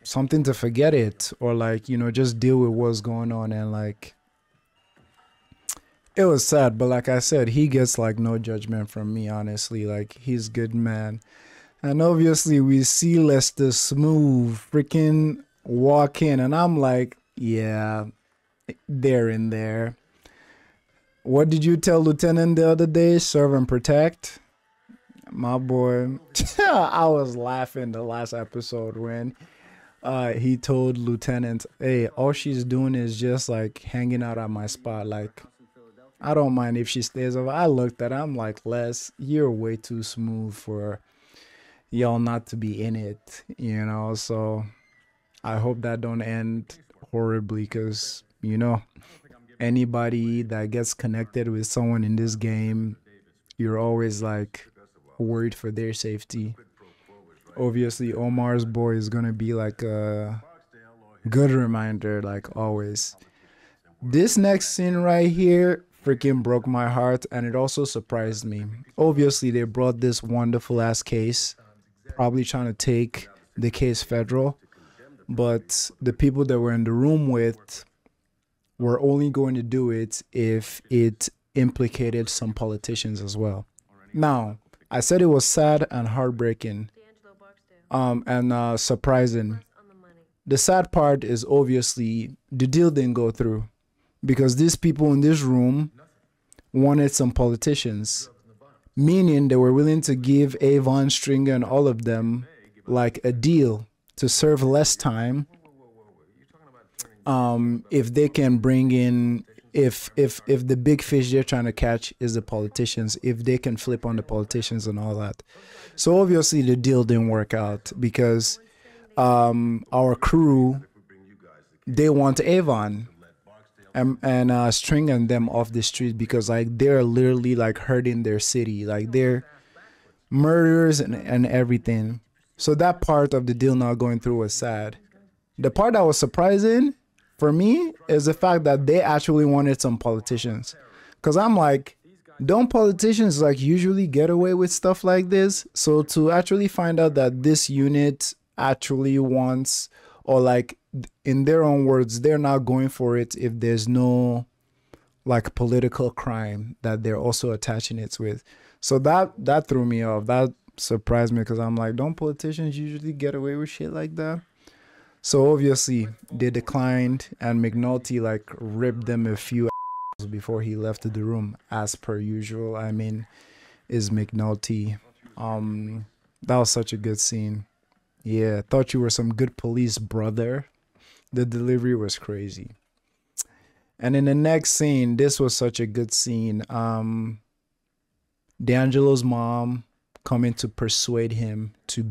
something to forget it, or like, you know, just deal with what's going on. And like, it was sad, but like I said, he gets like no judgment from me, honestly. Like, he's good, man. And obviously we see Lester Smooth freaking walk in, and I'm like, yeah, they're in there. What did you tell Lieutenant the other day? Serve and protect? My boy. I was laughing the last episode when he told Lieutenant, hey, all she's doing is just like hanging out at my spot. Like, I don't mind if she stays over. I looked at her, I'm like, Les, you're way too smooth for y'all not to be in it, you know? So I hope that don't end horribly, because, you know, anybody that gets connected with someone in this game, you're always like worried for their safety. Obviously, Omar's boy is gonna be like a good reminder, like always. This next scene right here freaking broke my heart, and it also surprised me. Obviously, they brought this wonderful ass case, probably trying to take the case federal, but the people that were in the room with were only going to do it if it implicated some politicians as well. Now, I said it was sad and heartbreaking and surprising. The sad part is obviously the deal didn't go through. because these people in this room wanted some politicians, meaning they were willing to give Avon, Stringer, and all of them like a deal to serve less time if they can bring in, if the big fish they're trying to catch is the politicians, if they can flip on the politicians and all that. So obviously the deal didn't work out because our crew, they want Avon and stringing them off the street because like they're literally like hurting their city, like they're murders and everything. So that part of the deal not going through was sad. The part that was surprising for me is the fact that they actually wanted some politicians, because I'm like, don't politicians like usually get away with stuff like this? So to actually find out that this unit actually wants, or like in their own words, they're not going for it if there's no like political crime that they're also attaching it with. So that threw me off. That surprised me because I'm like, don't politicians usually get away with shit like that? So obviously they declined, and McNulty like ripped them a few before he left the room, as per usual. I mean, is McNulty. That was such a good scene. Yeah, thought you were some good police, brother. The delivery was crazy. And in the next scene, this was such a good scene. D'Angelo's mom coming to persuade him to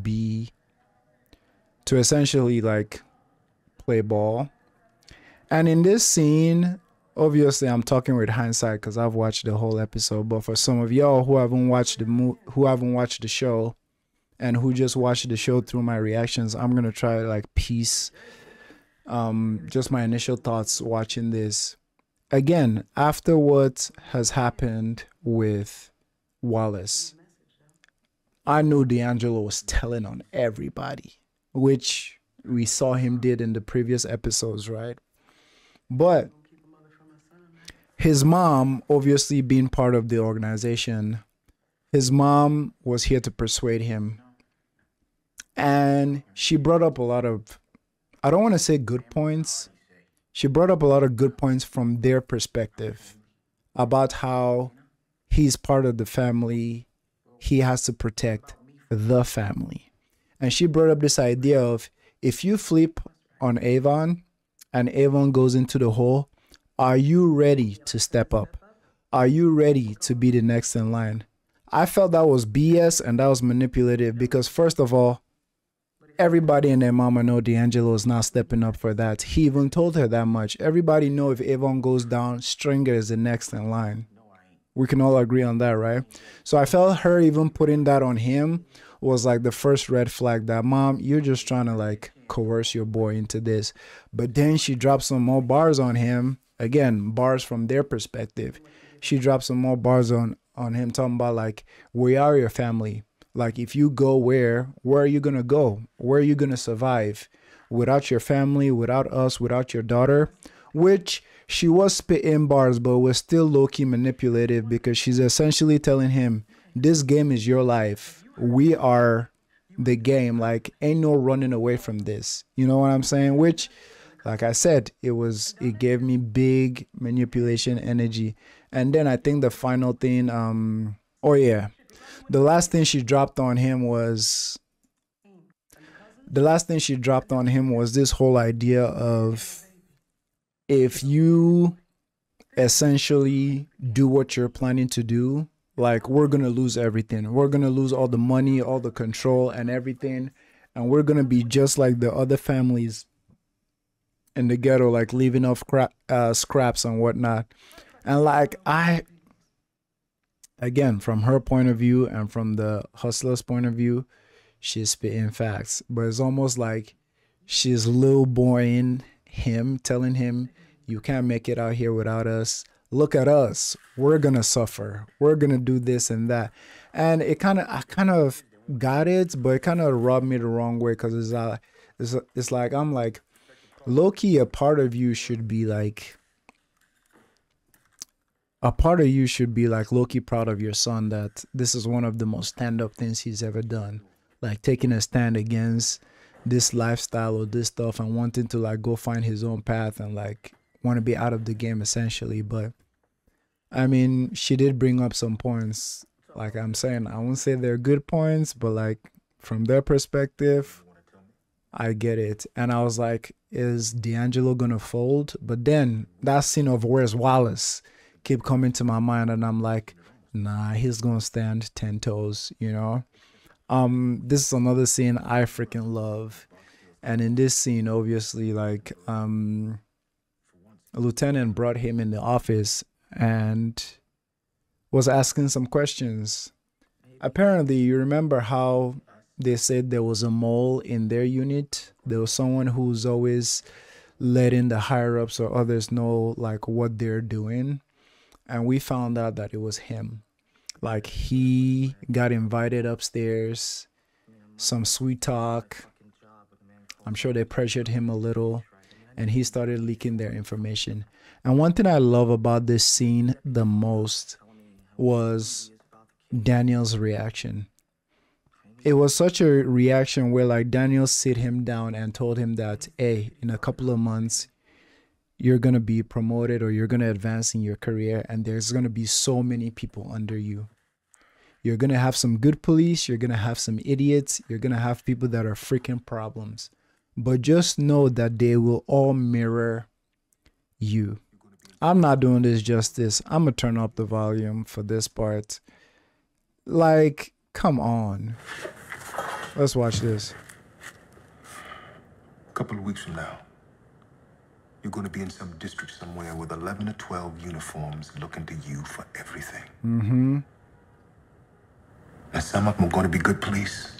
essentially like play ball. And in this scene, obviously I'm talking with hindsight because I've watched the whole episode, but for some of y'all who haven't watched the show and who just watched the show through my reactions, I'm gonna try to like piece just my initial thoughts watching this. Again, after what has happened with Wallace, I knew D'Angelo was telling on everybody, which we saw him did in the previous episodes, right? But his mom, obviously being part of the organization, his mom was here to persuade him. And she brought up a lot of, I don't want to say good points. She brought up a lot of good points from their perspective about how he's part of the family. He has to protect the family. And she brought up this idea of, if you flip on Avon and Avon goes into the hole, are you ready to step up? Are you ready to be the next in line? I felt that was BS and that was manipulative because, first of all, everybody and their mama know D'Angelo is not stepping up for that. He even told her that much. Everybody know if Avon goes down, Stringer is the next in line. We can all agree on that, right? So I felt her even putting that on him was like the first red flag that, Mom, you're just trying to like coerce your boy into this. But then she dropped some more bars on him. Again, bars from their perspective. She dropped some more bars on him, talking about like, we are your family. Like, if you go where are you going to go? Where are you going to survive? Without your family, without us, without your daughter? Which she was spitting bars, but was still low-key manipulative because she's essentially telling him, this game is your life. We are the game. Like, ain't no running away from this. You know what I'm saying? Which, like I said, it gave me big manipulation energy. And then I think the final thing, the last thing she dropped on him was this whole idea of, if you essentially do what you're planning to do, like, we're going to lose everything. We're going to lose all the money, all the control and everything. And we're going to be just like the other families in the ghetto, like leaving off scraps and whatnot. And like, again, from her point of view and from the hustler's point of view, she's spitting facts. But it's almost like she's little boying him, telling him, you can't make it out here without us. Look at us. We're going to suffer. We're going to do this and that. And I kind of got it, but it kind of rubbed me the wrong way because it's like, I'm like, low-key, a part of you should be like low-key proud of your son that this is one of the most stand-up things he's ever done. Like, taking a stand against this lifestyle or this stuff and wanting to like go find his own path and like want to be out of the game essentially. But I mean, she did bring up some points. Like I'm saying, I won't say they're good points, but like from their perspective, I get it. And I was like, is D'Angelo gonna fold? But then that scene of where's Wallace keep coming to my mind, and I'm like, nah, he's gonna stand 10 toes, you know. This is another scene I freaking love. And in this scene, obviously, like a lieutenant brought him in the office and was asking some questions. Apparently, you remember how they said there was a mole in their unit? There was someone who's always letting the higher ups or others know like what they're doing. And we found out that it was him. Like he got invited upstairs, some sweet talk. I'm sure they pressured him a little, and he started leaking their information. And one thing I love about this scene the most was Daniel's reaction. It was such a reaction where like Daniel sit him down and told him that, hey, in a couple of months, you're going to be promoted or you're going to advance in your career, and there's going to be so many people under you. You're going to have some good police. You're going to have some idiots. You're going to have people that are freaking problems. But just know that they will all mirror you. I'm not doing this justice. I'm going to turn up the volume for this part. Like, come on. Let's watch this. A couple of weeks from now, you're going to be in some district somewhere with 11 or 12 uniforms looking to you for everything. Mm-hmm. Now, some of them are going to be good police.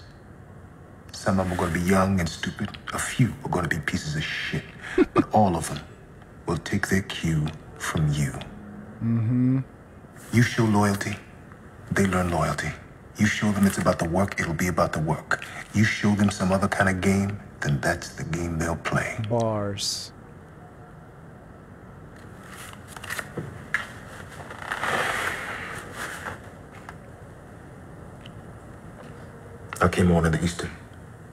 Some of them are going to be young and stupid. A few are going to be pieces of shit. But all of them will take their cue from you. Mm-hmm. You show loyalty, they learn loyalty. You show them it's about the work, it'll be about the work. You show them some other kind of game, then that's the game they'll play. Bars. I came on in the Eastern.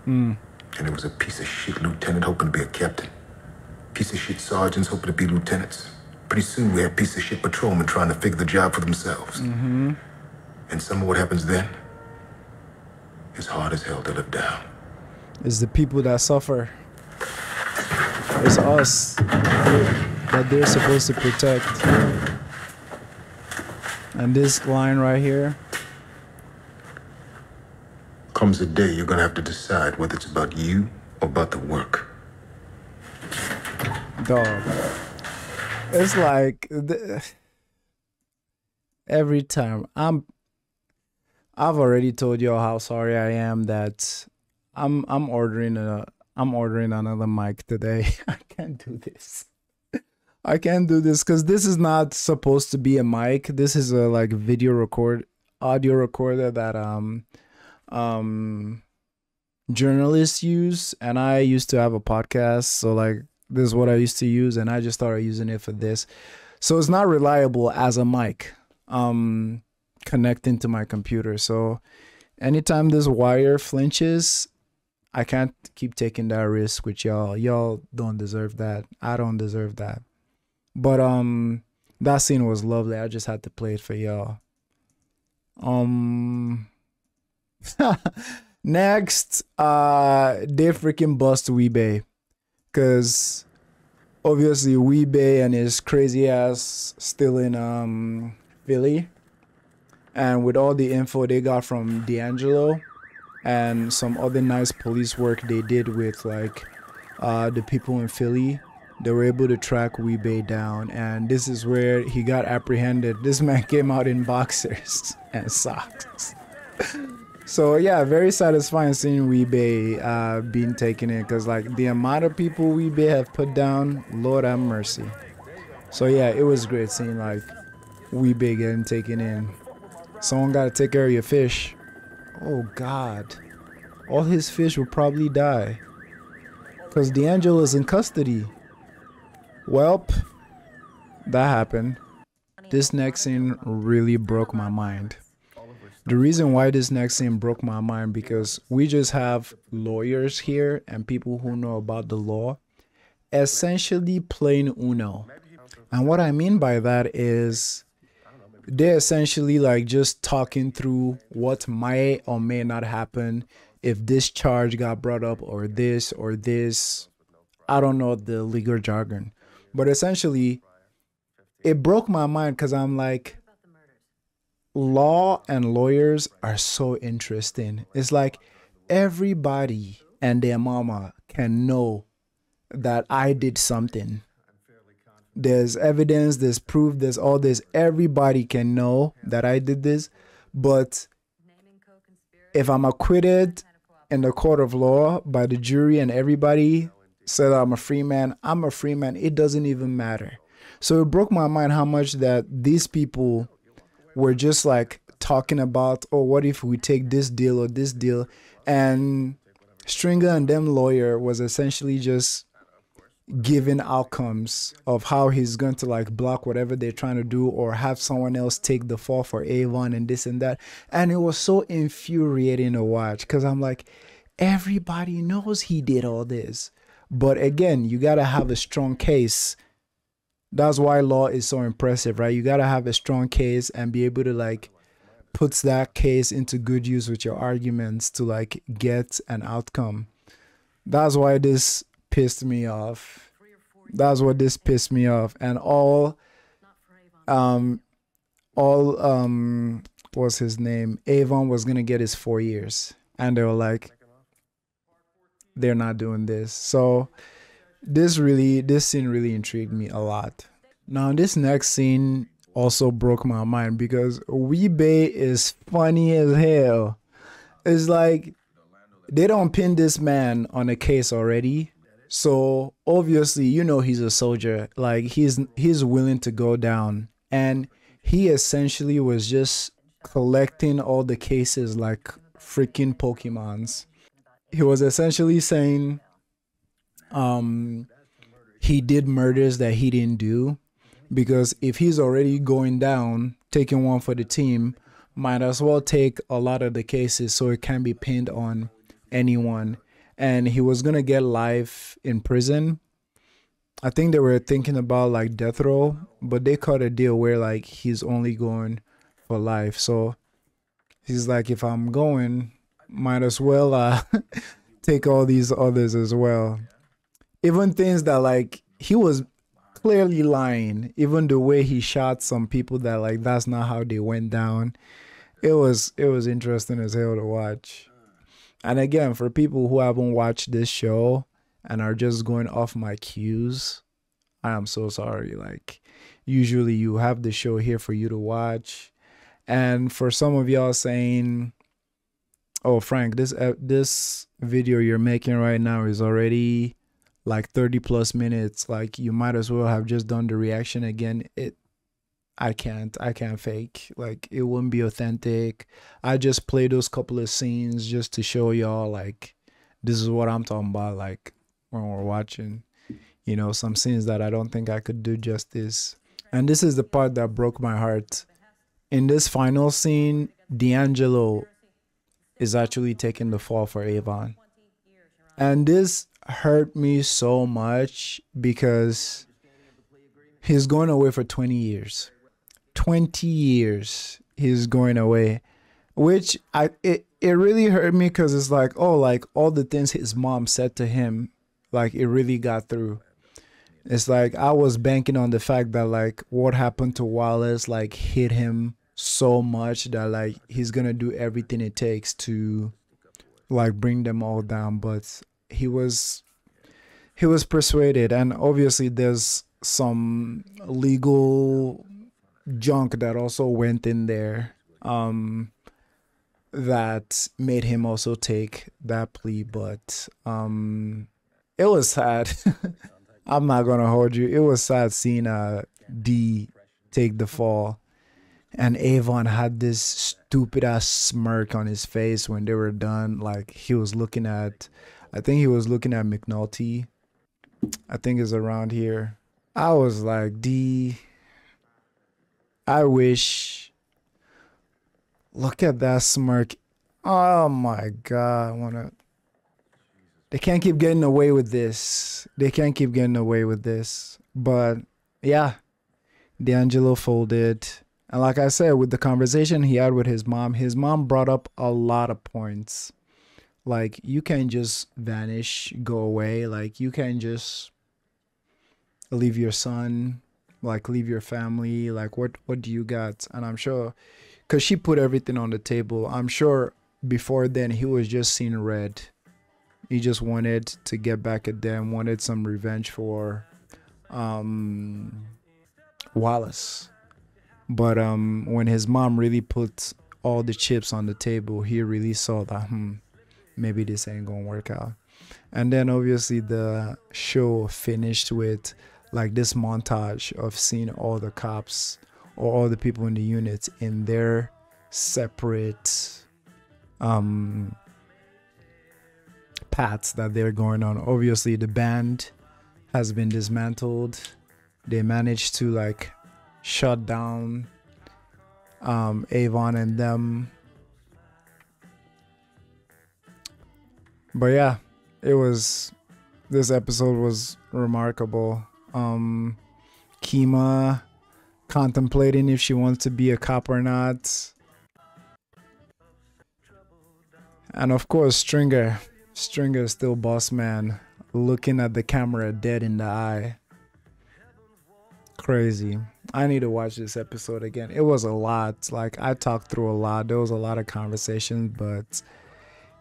Mm. And there was a piece of shit lieutenant hoping to be a captain. Piece of shit sergeants hoping to be lieutenants. Pretty soon we had piece of shit patrolmen trying to figure the job for themselves. Mm-hmm. And some of what happens then is hard as hell to live down. It's the people that suffer. It's us that they're supposed to protect. And this line right here. Comes a day you're gonna have to decide whether it's about you or about the work. Dog. It's like every time I've already told y'all how sorry I am that I'm ordering another mic today. I can't do this. I can't do this because this is not supposed to be a mic. This is a like audio recorder that journalists use, and I used to have a podcast, so like this is what I used to use, and I just started using it for this. So it's not reliable as a mic connecting to my computer. So anytime this wire flinches, I can't keep taking that risk with y'all. Y'all don't deserve that. I don't deserve that. But that scene was lovely. I just had to play it for y'all. Next, they freaking bust Weebay. Cause obviously Weebay and his crazy ass still in Philly. And with all the info they got from D'Angelo and some other nice police work they did with like the people in Philly, they were able to track Weebay down, and this is where he got apprehended. This man came out in boxers and socks. So yeah, very satisfying seeing Weebay being taken in, because like the amount of people Weebay have put down, Lord have mercy. So yeah, it was great seeing like Weebay getting taken in. Someone got to take care of your fish. Oh God, all his fish will probably die because D'Angelo is in custody. Welp, that happened. This next scene really broke my mind. The reason why this next scene broke my mind, because we just have lawyers here and people who know about the law, essentially playing Uno. And what I mean by that is they're essentially like just talking through what might or may not happen if this charge got brought up or this or this. I don't know the legal jargon, but essentially it broke my mind because I'm like, law and lawyers are so interesting. It's like everybody and their mama can know that I did something. There's evidence, there's proof, there's all this. Everybody can know that I did this. But if I'm acquitted in the court of law by the jury and everybody said I'm a free man, I'm a free man. It doesn't even matter. So it broke my mind how much that these people were just like talking about, oh, what if we take this deal or this deal? And Stringer and them lawyer was essentially just giving outcomes of how he's going to like block whatever they're trying to do or have someone else take the fall for Avon and this and that. And it was so infuriating to watch because I'm like, everybody knows he did all this. But again, you got to have a strong case. That's why law is so impressive, right? You got to have a strong case and be able to like put that case into good use with your arguments to like get an outcome. That's why this pissed me off. That's what this pissed me off. And what's his name? Avon was gonna get his 4 years. And they were like, they're not doing this. So this scene really intrigued me a lot. Now this next scene also broke my mind because Weebay is funny as hell. It's like they don't pin this man on a case already. So obviously, you know, he's a soldier. Like he's willing to go down. And he essentially was just collecting all the cases like freaking Pokemons. He was essentially saying he did murders that he didn't do. Because if he's already going down, taking one for the team, might as well take a lot of the cases so it can be pinned on anyone. And he was going to get life in prison. I think they were thinking about like death row, but they cut a deal where like he's only going for life. So he's like, if I'm going, might as well take all these others as well. Even things that like he was clearly lying, even the way he shot some people that like that's not how they went down. It was interesting as hell to watch. And again, for people who haven't watched this show and are just going off my cues, I am so sorry. Like usually you have the show here for you to watch. And for some of y'all saying, oh Frank, this video you're making right now is already like 30 plus minutes. Like you might as well have just done the reaction again. I can't fake. Like it wouldn't be authentic. I just play those couple of scenes just to show y'all like this is what I'm talking about. Like when we're watching, you know, some scenes that I don't think I could do justice. And this is the part that broke my heart. In this final scene, D'Angelo is actually taking the fall for Avon. And this hurt me so much because he's going away for 20 years. 20 years he's going away, which it really hurt me because it's like, oh, like all the things his mom said to him, like it really got through. It's like I was banking on the fact that like what happened to Wallace like hit him so much that like he's gonna do everything it takes to like bring them all down, but he was persuaded. And obviously there's some legal junk that also went in there that made him also take that plea. But it was sad. I'm not gonna hold you, it was sad seeing D take the fall. And Avon had this stupid ass smirk on his face when they were done. Like he was looking at, I think he was looking at McNulty. I think it's around here. I was like, D, I wish. Look at that smirk. Oh my God. They can't keep getting away with this. They can't keep getting away with this. But yeah, D'Angelo folded. And like I said, with the conversation he had with his mom brought up a lot of points. Like, you can't just vanish, go away. Like, you can't just leave your son, like, leave your family. Like, what do you got? And I'm sure, because she put everything on the table, I'm sure before then he was just seeing red. He just wanted to get back at them, wanted some revenge for Wallace. But when his mom really put all the chips on the table, he really saw that, maybe this ain't gonna work out. And then obviously the show finished with like this montage of seeing all the cops or all the people in the unit in their separate paths that they're going on. Obviously the band has been dismantled. They managed to like shut down Avon and them. But yeah, this episode was remarkable. Kima contemplating if she wants to be a cop or not. And of course Stringer is still boss man, looking at the camera dead in the eye. Crazy. I need to watch this episode again. It was a lot. Like, I talked through a lot. There was a lot of conversations, but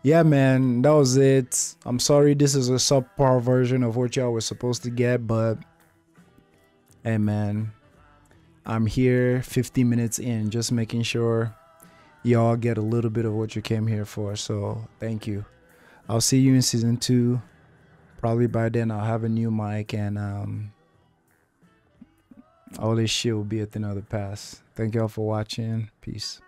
yeah, man, that was it. I'm sorry this is a subpar version of what y'all were supposed to get, but hey, man, I'm here 50 minutes in, just making sure y'all get a little bit of what you came here for. So thank you. I'll see you in season 2. Probably by then I'll have a new mic and all this shit will be a thing of the past. Thank y'all for watching. Peace.